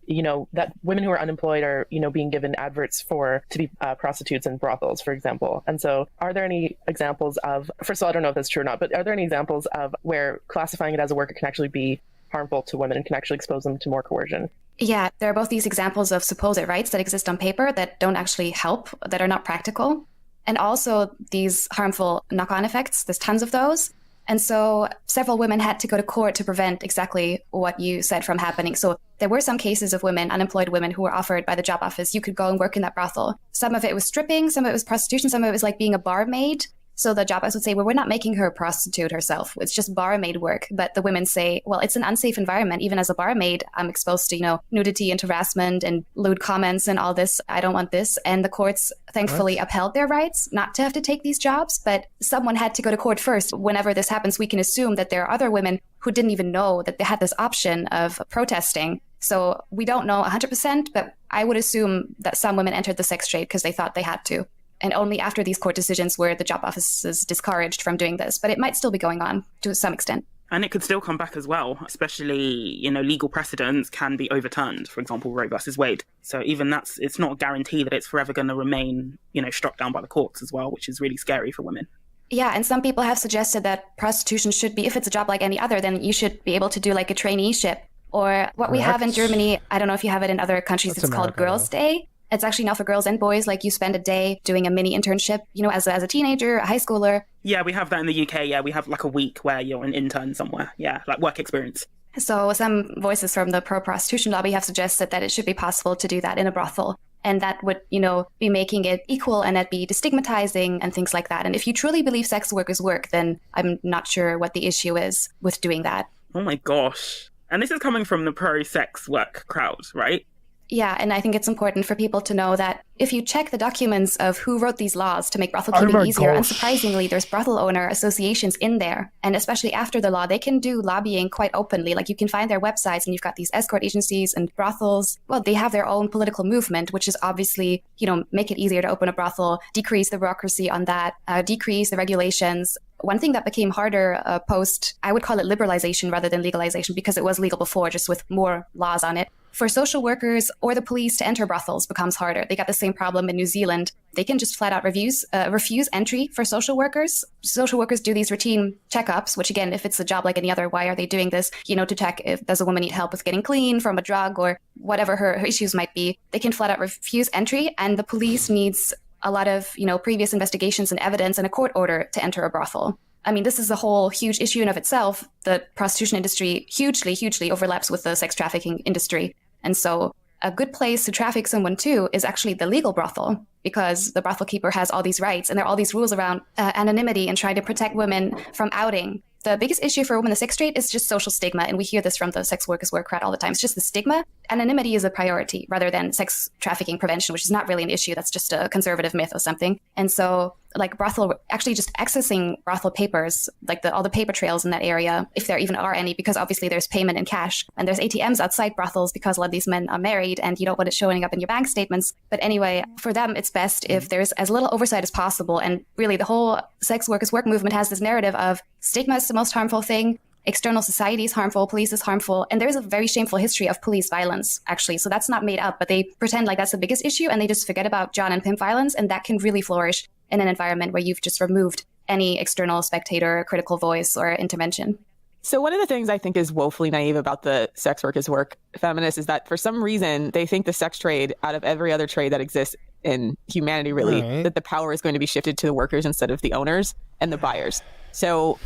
that women who are unemployed are, being given adverts to be prostitutes in brothels, for example. And so are there any examples of, first of all, I don't know if that's true or not, but are there any examples of where classifying it as a worker can actually be harmful to women and can actually expose them to more coercion? Yeah, there are both these examples of supposed rights that exist on paper that don't actually help, that are not practical, and also these harmful knock-on effects. There's tons of those. And so several women had to go to court to prevent exactly what you said from happening. So there were some cases of women, unemployed women, who were offered by the job office, you could go and work in that brothel. Some of it was stripping, some of it was prostitution, some of it was like being a barmaid. So the job office would say, well, we're not making her a prostitute herself. It's just barmaid work. But the women say, well, it's an unsafe environment. Even as a barmaid, I'm exposed to, nudity and harassment and lewd comments and all this. I don't want this. And the courts thankfully upheld their rights not to have to take these jobs. But someone had to go to court first. Whenever this happens, we can assume that there are other women who didn't even know that they had this option of protesting. So we don't know 100%, but I would assume that some women entered the sex trade because they thought they had to. And only after these court decisions were the job offices discouraged from doing this. But it might still be going on to some extent. And it could still come back as well, especially, legal precedents can be overturned. For example, Roe versus Wade. So even it's not a guarantee that it's forever going to remain, struck down by the courts as well, which is really scary for women. Yeah, and some people have suggested that prostitution should be, if it's a job like any other, then you should be able to do like a traineeship. Or what we have in Germany, I don't know if you have it in other countries, it's called Girls' Day. It's actually now for girls and boys. Like you spend a day doing a mini internship, as a teenager, a high schooler. Yeah, we have that in the UK. Yeah, we have like a week where you're an intern somewhere. Yeah, like work experience. So some voices from the pro-prostitution lobby have suggested that it should be possible to do that in a brothel. And that would, be making it equal and that'd be destigmatizing and things like that. And if you truly believe sex workers work, then I'm not sure what the issue is with doing that. Oh my gosh. And this is coming from the pro-sex work crowd, right? Yeah, and I think it's important for people to know that if you check the documents of who wrote these laws to make brothel keeping easier, unsurprisingly, there's brothel owner associations in there. And especially after the law, they can do lobbying quite openly. Like you can find their websites and you've got these escort agencies and brothels. Well, they have their own political movement, which is obviously, make it easier to open a brothel, decrease the bureaucracy on that, decrease the regulations. One thing that became harder post, I would call it liberalization rather than legalization because it was legal before, just with more laws on it. For social workers or the police to enter brothels becomes harder. They got the same problem in New Zealand. They can just flat out refuse entry for social workers. Social workers do these routine checkups, which again, if it's a job like any other, why are they doing this? To check if does a woman need help with getting clean from a drug or whatever her issues might be. They can flat out refuse entry, and the police needs a lot of, previous investigations and evidence and a court order to enter a brothel. I mean, this is a whole huge issue in of itself. The prostitution industry hugely, hugely overlaps with the sex trafficking industry. And so a good place to traffic someone to is actually the legal brothel, because the brothel keeper has all these rights and there are all these rules around anonymity and trying to protect women from outing. The biggest issue for women in the sex trade is just social stigma, and we hear this from the sex workers work crowd all the time. It's just the stigma. Anonymity is a priority rather than sex trafficking prevention, which is not really an issue. That's just a conservative myth or something. And so brothel, actually just accessing brothel papers, all the paper trails in that area, if there even are any, because obviously there's payment in cash and there's ATMs outside brothels because a lot of these men are married and you don't want it showing up in your bank statements. But anyway, for them, it's best if there's as little oversight as possible. And really the whole sex workers work movement has this narrative of stigma is the most harmful thing. External society is harmful, police is harmful, and there's a very shameful history of police violence, actually. So that's not made up, but they pretend like that's the biggest issue, and they just forget about John and pimp violence, and that can really flourish in an environment where you've just removed any external spectator, critical voice, or intervention. So one of the things I think is woefully naive about the sex workers work feminists is that for some reason they think the sex trade, out of every other trade that exists in humanity, really, that the power is going to be shifted to the workers instead of the owners and the buyers. So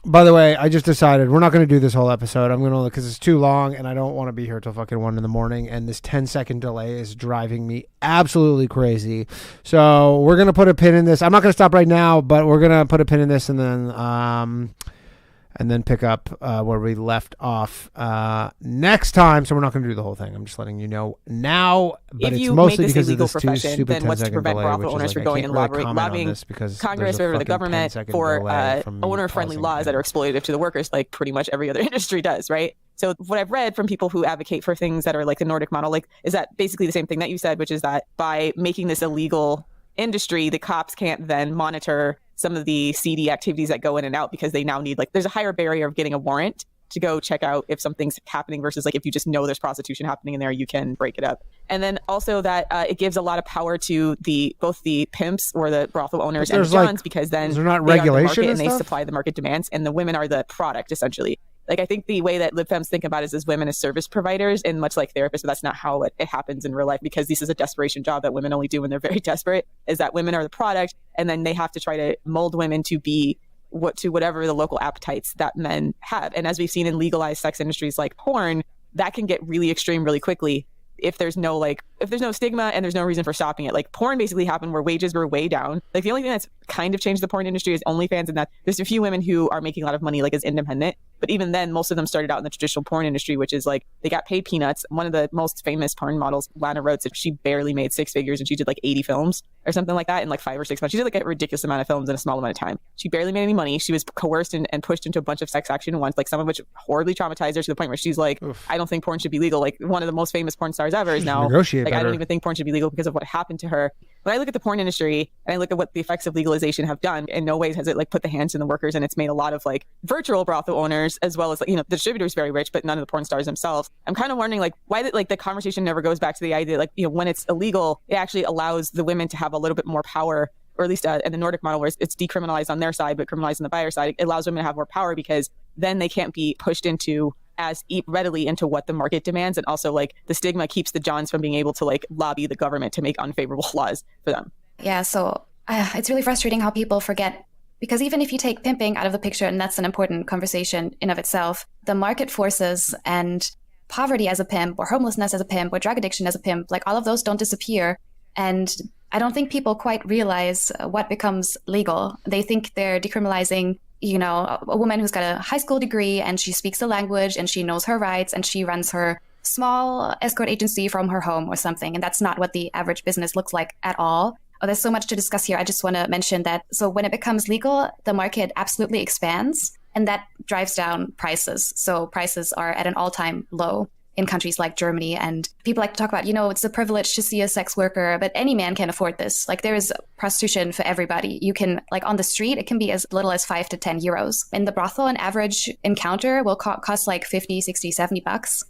by the way, I just decided we're not going to do this whole episode. I'm going to, because it's too long and I don't want to be here till fucking 1 a.m. and this 10-second delay is driving me absolutely crazy. So we're going to put a pin in this. I'm not going to stop right now, but we're going to put a pin in this and then pick up where we left off next time. So we're not going to do the whole thing. I'm just letting you know now. But it's mostly because of this too stupid 10-second delay, brothel owners from going and lobbying Congress or the government for owner-friendly laws that are exploitative to the workers, like pretty much every other industry does, right? So what I've read from people who advocate for things that are like the Nordic model, is that basically the same thing that you said, which is that by making this illegal industry, the cops can't then monitor some of the seedy activities that go in and out because they now need, there's a higher barrier of getting a warrant to go check out if something's happening versus if you just know there's prostitution happening in there, you can break it up. And then also that it gives a lot of power to both the pimps or the brothel owners and the johns, because then they're not they regulation are the market and they supply the market demands, and the women are the product essentially. I think the way that libfems think about it is as women as service providers, and much like therapists, but that's not how it happens in real life, because this is a desperation job that women only do when they're very desperate, is that women are the product, and then they have to try to mold women to be whatever the local appetites that men have. And as we've seen in legalized sex industries like porn, that can get really extreme really quickly if there's no stigma and there's no reason for stopping it. Porn basically happened where wages were way down. The only thing that's kind of changed the porn industry is OnlyFans, and that there's a few women who are making a lot of money as independent. But even then, most of them started out in the traditional porn industry, which is they got paid peanuts. One of the most famous porn models, Lana Rhoades, said she barely made 6 figures and she did 80 films or something like that in 5 or 6 months. She did a ridiculous amount of films in a small amount of time. She barely made any money. She was coerced and pushed into a bunch of sex action once, some of which horribly traumatized her to the point where she's Oof. I don't think porn should be legal. One of the most famous porn stars ever is now I don't even think porn should be legal because of what happened to her. When I look at the porn industry and I look at what the effects of legalization have done, in no ways has it put the hands in the workers, and it's made a lot of virtual brothel owners, as well as the distributor's very rich, but none of the porn stars themselves. I'm kind of wondering why the conversation never goes back to the idea when it's illegal, it actually allows the women to have a little bit more power or at least in the Nordic model, where it's decriminalized on their side, but criminalized on the buyer side, it allows women to have more power because then they can't be pushed into as readily into what the market demands. And also like the stigma keeps the Johns from being able to like lobby the government to make unfavorable laws for them. Yeah, so it's really frustrating how people forget, because even if you take pimping out of the picture, and that's an important conversation in of itself, the market forces and poverty as a pimp, or homelessness as a pimp, or drug addiction as a pimp, like all of those don't disappear. And I don't think people quite realize what becomes legal. They think they're decriminalizing, you know, a woman who's got a high school degree and she speaks the language and she knows her rights and she runs her small escort agency from her home or something. And that's not what the average business looks like at all. Oh, there's so much to discuss here. I just want to mention that. So when it becomes legal, the market absolutely expands, and that drives down prices. So prices are at an all-time low in countries like Germany. And people like to talk about, you know, it's a privilege to see a sex worker, but any man can afford this. Like there is prostitution for everybody. You can, like on the street, it can be as little as 5 to 10 euros. In the brothel, an average encounter will cost like 50, 60, 70 bucks.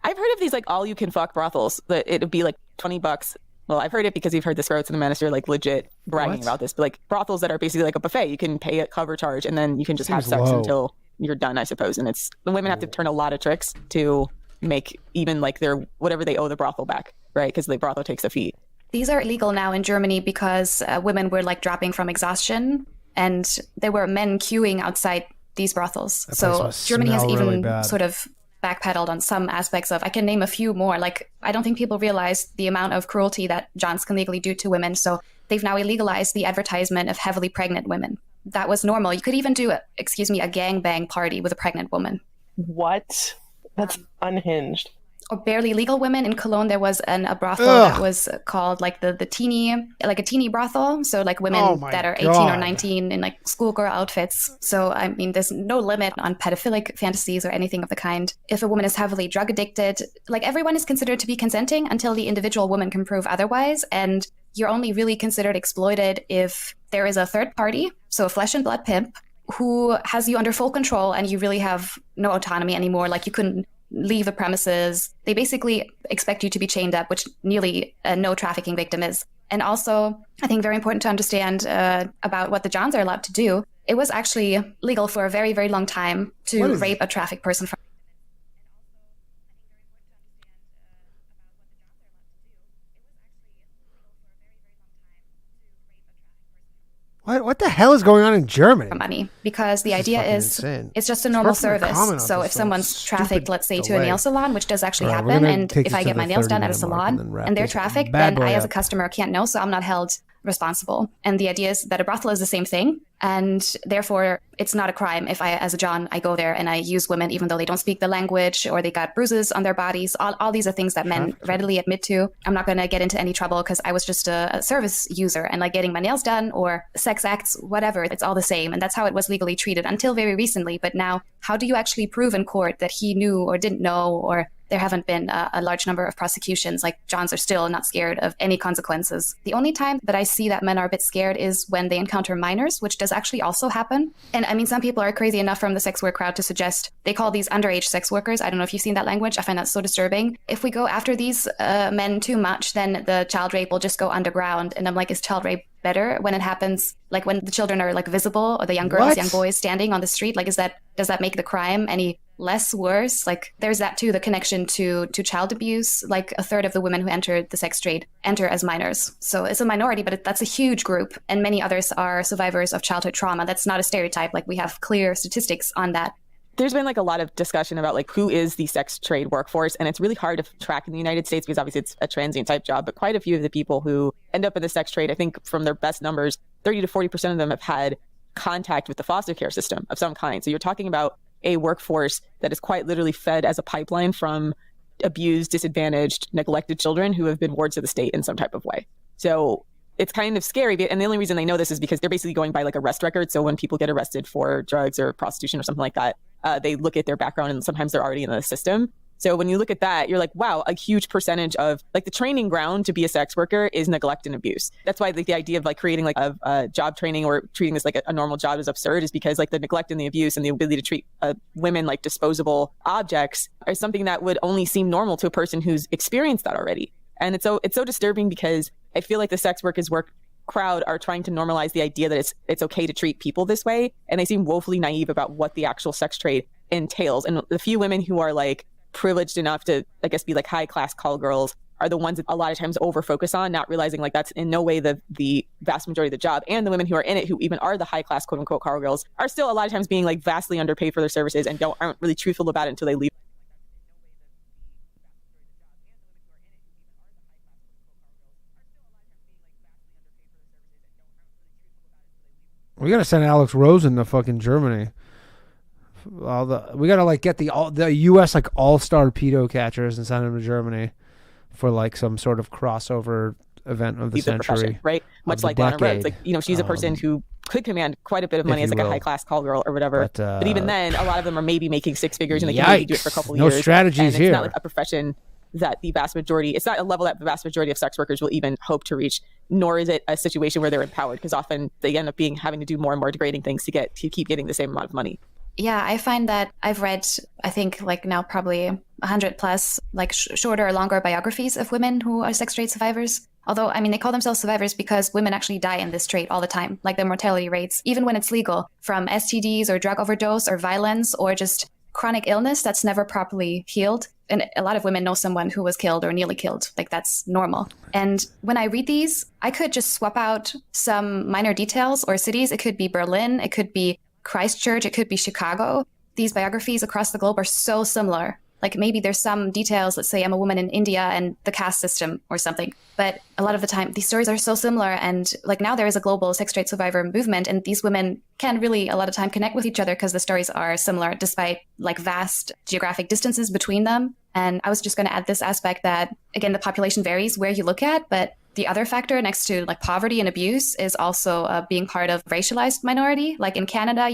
I've heard of these like all you can fuck brothels that it would be like 20 bucks. Well, I've heard it because we've heard the Scroats and the Minister like legit bragging about this, but like brothels that are basically like a buffet. You can pay a cover charge and then you can just have sex until you're done, I suppose. And it's the women have to turn a lot of tricks to make even like their whatever they owe the brothel back, right? Because the brothel takes a fee. These are illegal now in Germany because women were like dropping from exhaustion, and there were men queuing outside these brothels. So Germany has even sort of backpedaled on some aspects of, I can name a few more. Like, I don't think people realize the amount of cruelty that Johns can legally do to women. So they've now illegalized the advertisement of heavily pregnant women. That was normal. You could even do a gangbang party with a pregnant woman. What? That's unhinged. Or barely legal women. In Cologne, there was a brothel that was called like the teeny, like a teeny brothel. So like women that are 18 or 19 in like schoolgirl outfits. So I mean, there's no limit on pedophilic fantasies or anything of the kind. If a woman is heavily drug addicted, like everyone is considered to be consenting until the individual woman can prove otherwise. And you're only really considered exploited if there is a third party, so a flesh and blood pimp, who has you under full control and you really have no autonomy anymore. Like you couldn't leave the premises. They basically expect you to be chained up, which nearly no trafficking victim is. And also, I think very important to understand about what the Johns are allowed to do. It was actually legal for a very, very long time to rape a trafficked person. What the hell is going on in Germany? Money, because the idea is it's just a normal service. So if someone's trafficked, let's say, to a nail salon, which does actually happen, and if I get my nails done at a salon and they're trafficked, then I as a customer can't know, so I'm not held responsible. And the idea is that a brothel is the same thing, and therefore it's not a crime if I, as a John, I go there and I use women even though they don't speak the language or they got bruises on their bodies. All these are things that men readily admit to. I'm not going to get into any trouble because I was just a service user, and like getting my nails done or sex acts, whatever, it's all the same. And that's how it was legally treated until very recently. But now, how do you actually prove in court that he knew or didn't know, or there haven't been a large number of prosecutions? Like Johns are still not scared of any consequences. The only time that I see that men are a bit scared is when they encounter minors, which does actually also happen. And I mean, some people are crazy enough from the sex work crowd to suggest they call these underage sex workers. I don't know if you've seen that language. I find that so disturbing. If we go after these men too much, then the child rape will just go underground. And I'm like, is child rape better when it happens, like when the children are like visible, or the young girls, young boys standing on the street? Like, does that make the crime any less worse? Like, there's that too, the connection to child abuse. Like a third of the women who enter the sex trade enter as minors. So it's a minority, but that's a huge group. And many others are survivors of childhood trauma. That's not a stereotype. Like, we have clear statistics on that. There's been like a lot of discussion about like who is the sex trade workforce, and it's really hard to track in the United States because obviously it's a transient type job, but quite a few of the people who end up in the sex trade, I think from their best numbers, 30 to 40% of them have had contact with the foster care system of some kind. So you're talking about a workforce that is quite literally fed as a pipeline from abused, disadvantaged, neglected children who have been wards of the state in some type of way. So it's kind of scary. And the only reason they know this is because they're basically going by like arrest records. So when people get arrested for drugs or prostitution or something like that, they look at their background and sometimes they're already in the system. So when you look at that, you're like, wow, a huge percentage of like the training ground to be a sex worker is neglect and abuse. That's why like the idea of like creating like a job training or treating this like a normal job is absurd, is because like the neglect and the abuse and the ability to treat women like disposable objects are something that would only seem normal to a person who's experienced that already. And it's so disturbing because I feel like the sex workers work crowd are trying to normalize the idea that it's okay to treat people this way, and they seem woefully naive about what the actual sex trade entails. And the few women who are like privileged enough to, I guess, be like high class call girls are the ones that a lot of times over focus on, not realizing like that's in no way the vast majority of the job. And the women who are in it, who even are the high class quote unquote call girls, are still a lot of times being like vastly underpaid for their services and aren't really truthful about it until they leave. We gotta send Alex Rosen to fucking Germany. We gotta like get the U.S. like all-star pedo catchers and send them to Germany for like some sort of crossover event of the century, right? Much like Lana Rhodes, like she's a person who could command quite a bit of money as like a high-class call girl or whatever. But even then, a lot of them are maybe making six figures and they can maybe do it for a couple years. No strategies and here. It's not like a profession that the vast majority, it's not a level that the vast majority of sex workers will even hope to reach, nor is it a situation where they're empowered, because often they end up having to do more and more degrading things to keep getting the same amount of money. Yeah, I find that I've read, I think like now probably 100 plus like shorter or longer biographies of women who are sex trade survivors. Although, I mean, they call themselves survivors because women actually die in this trade all the time, like their mortality rates, even when it's legal, from STDs or drug overdose or violence or just chronic illness that's never properly healed. And a lot of women know someone who was killed or nearly killed. Like that's normal. And when I read these, I could just swap out some minor details or cities. It could be Berlin. It could be Christchurch. It could be Chicago. These biographies across the globe are so similar. Like maybe there's some details, let's say I'm a woman in India and the caste system or something. But a lot of the time, these stories are so similar. And like now there is a global sex trade survivor movement. And these women can really a lot of time connect with each other because the stories are similar despite like vast geographic distances between them. And I was just going to add this aspect that, again, the population varies where you look at, but the other factor next to like poverty and abuse is also being part of racialized minority. Like in Canada,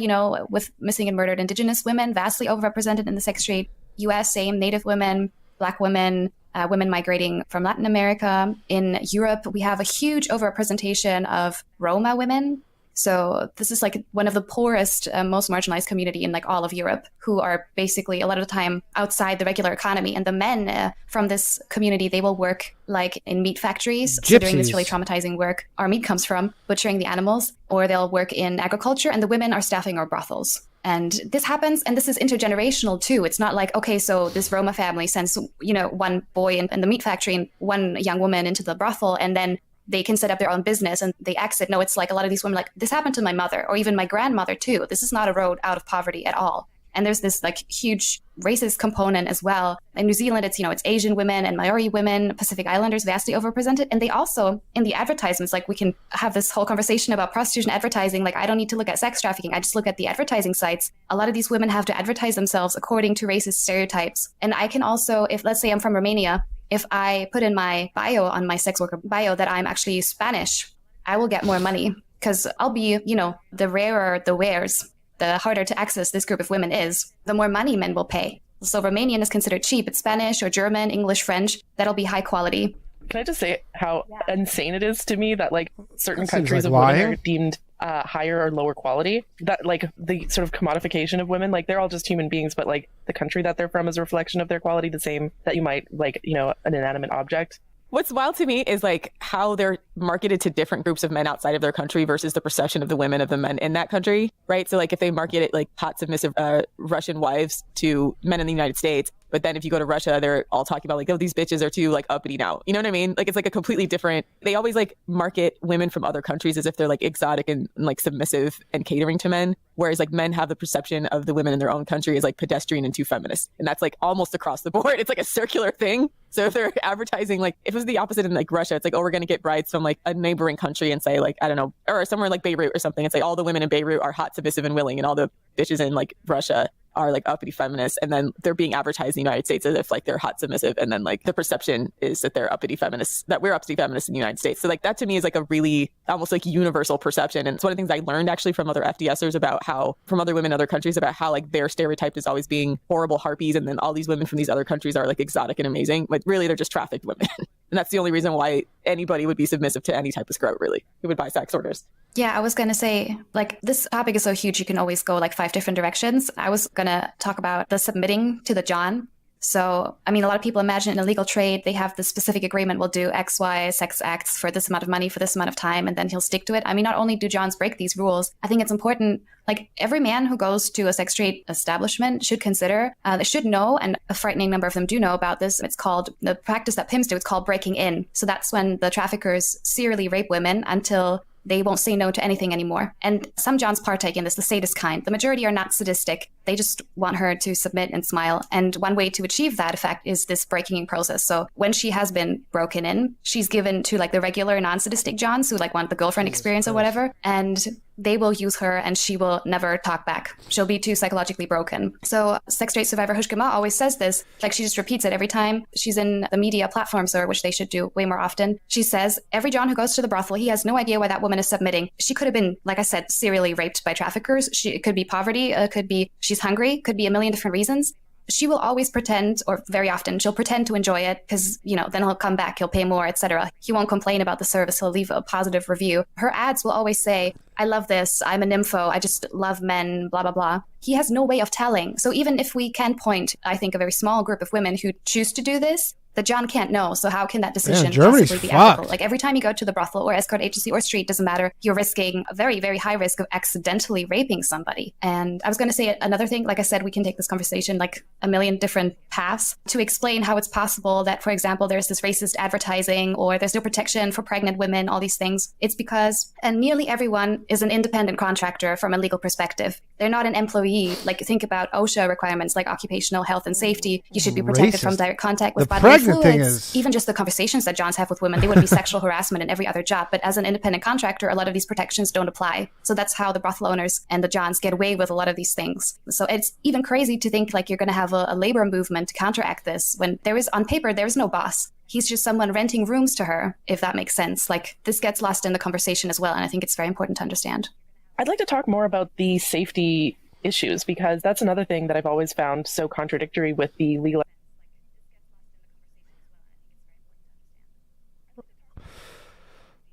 with missing and murdered Indigenous women, vastly overrepresented in the sex trade. US, same, Native women, Black women, women migrating from Latin America. In Europe, we have a huge overrepresentation of Roma women. So this is like one of the poorest, most marginalized community in like all of Europe, who are basically a lot of the time outside the regular economy. And the men from this community, they will work like in meat factories. Gypsies. So doing this really traumatizing work. Our meat comes from butchering the animals, or they'll work in agriculture, and the women are staffing our brothels. And this happens, and this is intergenerational too. It's not like, okay, so this Roma family sends, one boy in the meat factory and one young woman into the brothel, and then they can set up their own business and they exit. No, it's like a lot of these women, like, this happened to my mother or even my grandmother too. This is not a road out of poverty at all. And there's this like huge racist component as well. In New Zealand, it's, it's Asian women and Maori women, Pacific Islanders vastly overrepresented. And they also, in the advertisements, like we can have this whole conversation about prostitution advertising. Like I don't need to look at sex trafficking. I just look at the advertising sites. A lot of these women have to advertise themselves according to racist stereotypes. And I can also, if let's say I'm from Romania, if I put in my bio on my sex worker bio that I'm actually Spanish, I will get more money because I'll be, the rarer the wares, the harder to access this group of women is, the more money men will pay. So Romanian is considered cheap. It's Spanish or German, English, French. That'll be high quality. Can I just say how insane it is to me that like certain That countries seems of like women lying. are deemed higher or lower quality? That like the sort of commodification of women, like they're all just human beings, but like the country that they're from is a reflection of their quality, the same that you might like, an inanimate object. What's wild to me is like how they're marketed to different groups of men outside of their country versus the perception of the women of the men in that country, right? So like if they market it like hot, submissive Russian wives to men in the United States, but then if you go to Russia, they're all talking about like, oh, these bitches are too like uppity now. You know what I mean? Like it's like a completely different, they always like market women from other countries as if they're like exotic and like submissive and catering to men. Whereas like men have the perception of the women in their own country as like pedestrian and too feminist. And that's like almost across the board. It's like a circular thing. So if they're advertising, like if it was the opposite in like Russia, it's like, oh, we're going to get brides from like a neighboring country and say like, I don't know, or somewhere like Beirut or something. It's like all the women in Beirut are hot, submissive and willing. And all the bitches in like Russia are like uppity feminists, and then they're being advertised in the United States as if like they're hot submissive, and then like the perception is that they're uppity feminists, that we're uppity feminists in the United States. So like that to me is like a really almost like universal perception, and it's one of the things I learned actually from other FDSers about how, from other women in other countries, about how like they're stereotyped as always being horrible harpies, and then all these women from these other countries are like exotic and amazing, but really they're just trafficked women. And that's the only reason why anybody would be submissive to any type of scrub, really, who would buy sex orders. Yeah, I was going to say, like, this topic is so huge, you can always go like 5 different directions. I was going to talk about the submitting to the John. So, I mean, a lot of people imagine in a legal trade, they have this specific agreement, we'll do X, Y, sex acts for this amount of money for this amount of time, and then he'll stick to it. I mean, not only do Johns break these rules, I think it's important, like every man who goes to a sex trade establishment should consider, they should know, and a frightening number of them do know about this. It's called, the practice that pimps do, it's called breaking in. So that's when the traffickers serially rape women until they won't say no to anything anymore. And some Johns partake in this, the sadist kind. The majority are not sadistic. They just want her to submit and smile. And one way to achieve that effect is this breaking in process. So when she has been broken in, she's given to like the regular non-sadistic Johns who like want the girlfriend experience or whatever. And they will use her and she will never talk back. She'll be too psychologically broken. So sex trade survivor Hushka Ma always says this, like she just repeats it every time she's in the media platforms, or which they should do way more often. She says, every John who goes to the brothel, he has no idea why that woman is submitting. She could have been, like I said, serially raped by traffickers. It could be poverty, it could be she's hungry, could be a million different reasons. She will always pretend, or very often, she'll pretend to enjoy it because, you know, then he'll come back, he'll pay more, etc. He won't complain about the service, he'll leave a positive review. Her ads will always say, I love this, I'm a nympho, I just love men, blah, blah, blah. He has no way of telling. So even if we can point, I think, a very small group of women who choose to do this, the John can't know. So how can that decision possibly be ethical? Like every time you go to the brothel or escort agency or street, doesn't matter, you're risking a very, very high risk of accidentally raping somebody. And I was going to say another thing, like I said, we can take this conversation like a million different paths to explain how it's possible that, for example, there's this racist advertising or there's no protection for pregnant women, all these things. It's because, and nearly everyone is an independent contractor from a legal perspective. They're not an employee. Like think about OSHA requirements like occupational health and safety. You should be protected from direct contact with bodily fluids. Even just the conversations that Johns have with women, they would be sexual harassment in every other job. But as an independent contractor, a lot of these protections don't apply. So that's how the brothel owners and the Johns get away with a lot of these things. So it's even crazy to think like you're going to have a labor movement to counteract this when there is, on paper, there is no boss. He's just someone renting rooms to her, if that makes sense. Like this gets lost in the conversation as well. And I think it's very important to understand. I'd like to talk more about the safety issues, because that's another thing that I've always found so contradictory with the legal.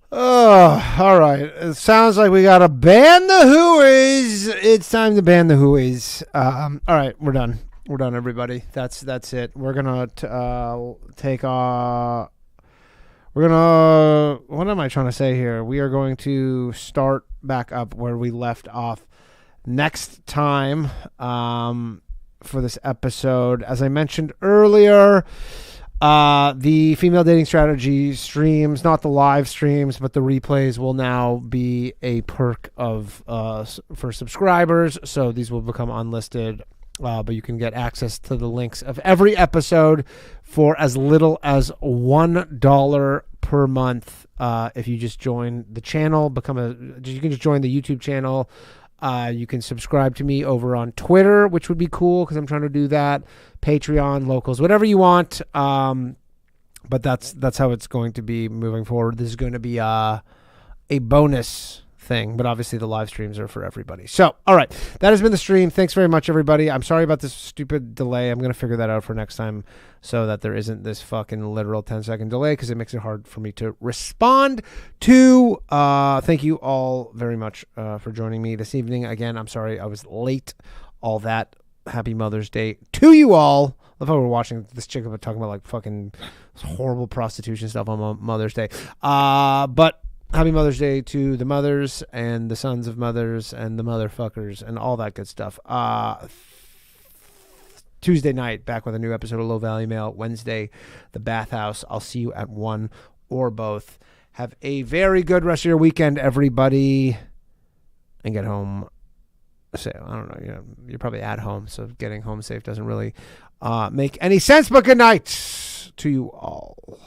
Oh, all right. It sounds like we got to ban the Whois. It's time to ban the Whois. All right, we're done. We're done, everybody. That's it. We're gonna take what am I trying to say here? We are going to start back up where we left off next time for this episode. As I mentioned earlier, the female dating strategy streams, not the live streams, but the replays will now be a perk of for subscribers. So these will become unlisted, but you can get access to the links of every episode for as little as $1 per month. If you just join the channel, you can just join the YouTube channel. You can subscribe to me over on Twitter, which would be cool because I'm trying to do that. Patreon, locals, whatever you want. But that's how it's going to be moving forward. This is going to be a bonus thing, but obviously the live streams are for everybody. So, all right, that has been the stream. Thanks very much, everybody. I'm sorry about this stupid delay. I'm going to figure that out for next time so that there isn't this fucking literal 10-second delay because it makes it hard for me to respond to. Thank you all very much for joining me this evening. Again, I'm sorry I was late. All that. Happy Mother's Day to you all. I love how we're watching this chick talking about like fucking horrible prostitution stuff on Mother's Day. But happy Mother's Day to the mothers and the sons of mothers and the motherfuckers and all that good stuff. Tuesday night, back with a new episode of Low Value Mail. Wednesday, the Bathhouse. I'll see you at one or both. Have a very good rest of your weekend, everybody. And get home. I don't know. You're probably at home, so getting home safe doesn't really make any sense. But good night to you all.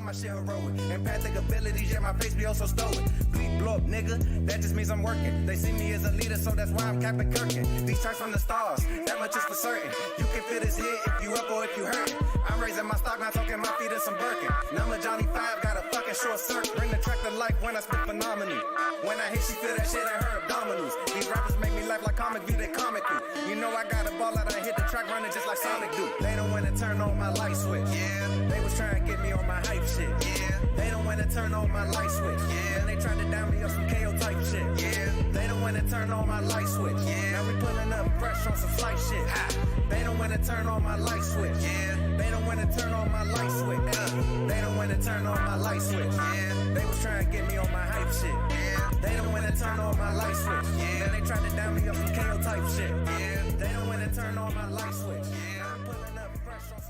My shit heroic. Empathic abilities, yeah, my face be also stoic. Bleep, blow up, nigga, that just means I'm working. They see me as a leader, so that's why I'm Captain Kirkin. These tracks from the stars, that much is for certain. You can feel this hit if you up or if you hurt. I'm raising my stock, not talking my feet in some Birkin. Number Johnny 5, got a fucking short circuit. Bring the track to life when I spit phenomenal. When I hit, she feel that shit in her abdominals. These rappers make me laugh like comic view, they comical. You know I got a ball out, I hit the track running just like Sonic do. They don't wanna turn on my light switch. Yeah, they was trying to get me on my hype shit. Yeah, they don't wanna turn on my light switch. Yeah, and they tried to down me on some KO type shit. Yeah, they don't wanna turn on my light switch. Yeah, now we pulling up fresh on some flight shit. Ha. They don't wanna wanna turn on my light switch. Yeah. They don't wanna turn on my light switch. They don't wanna turn on my light switch. Yeah. They was trying to get me on my hype shit. Yeah. They don't wanna turn on my light switch. Yeah. They tried to down me up some KO type shit. Yeah. They don't wanna turn on my light switch. Yeah.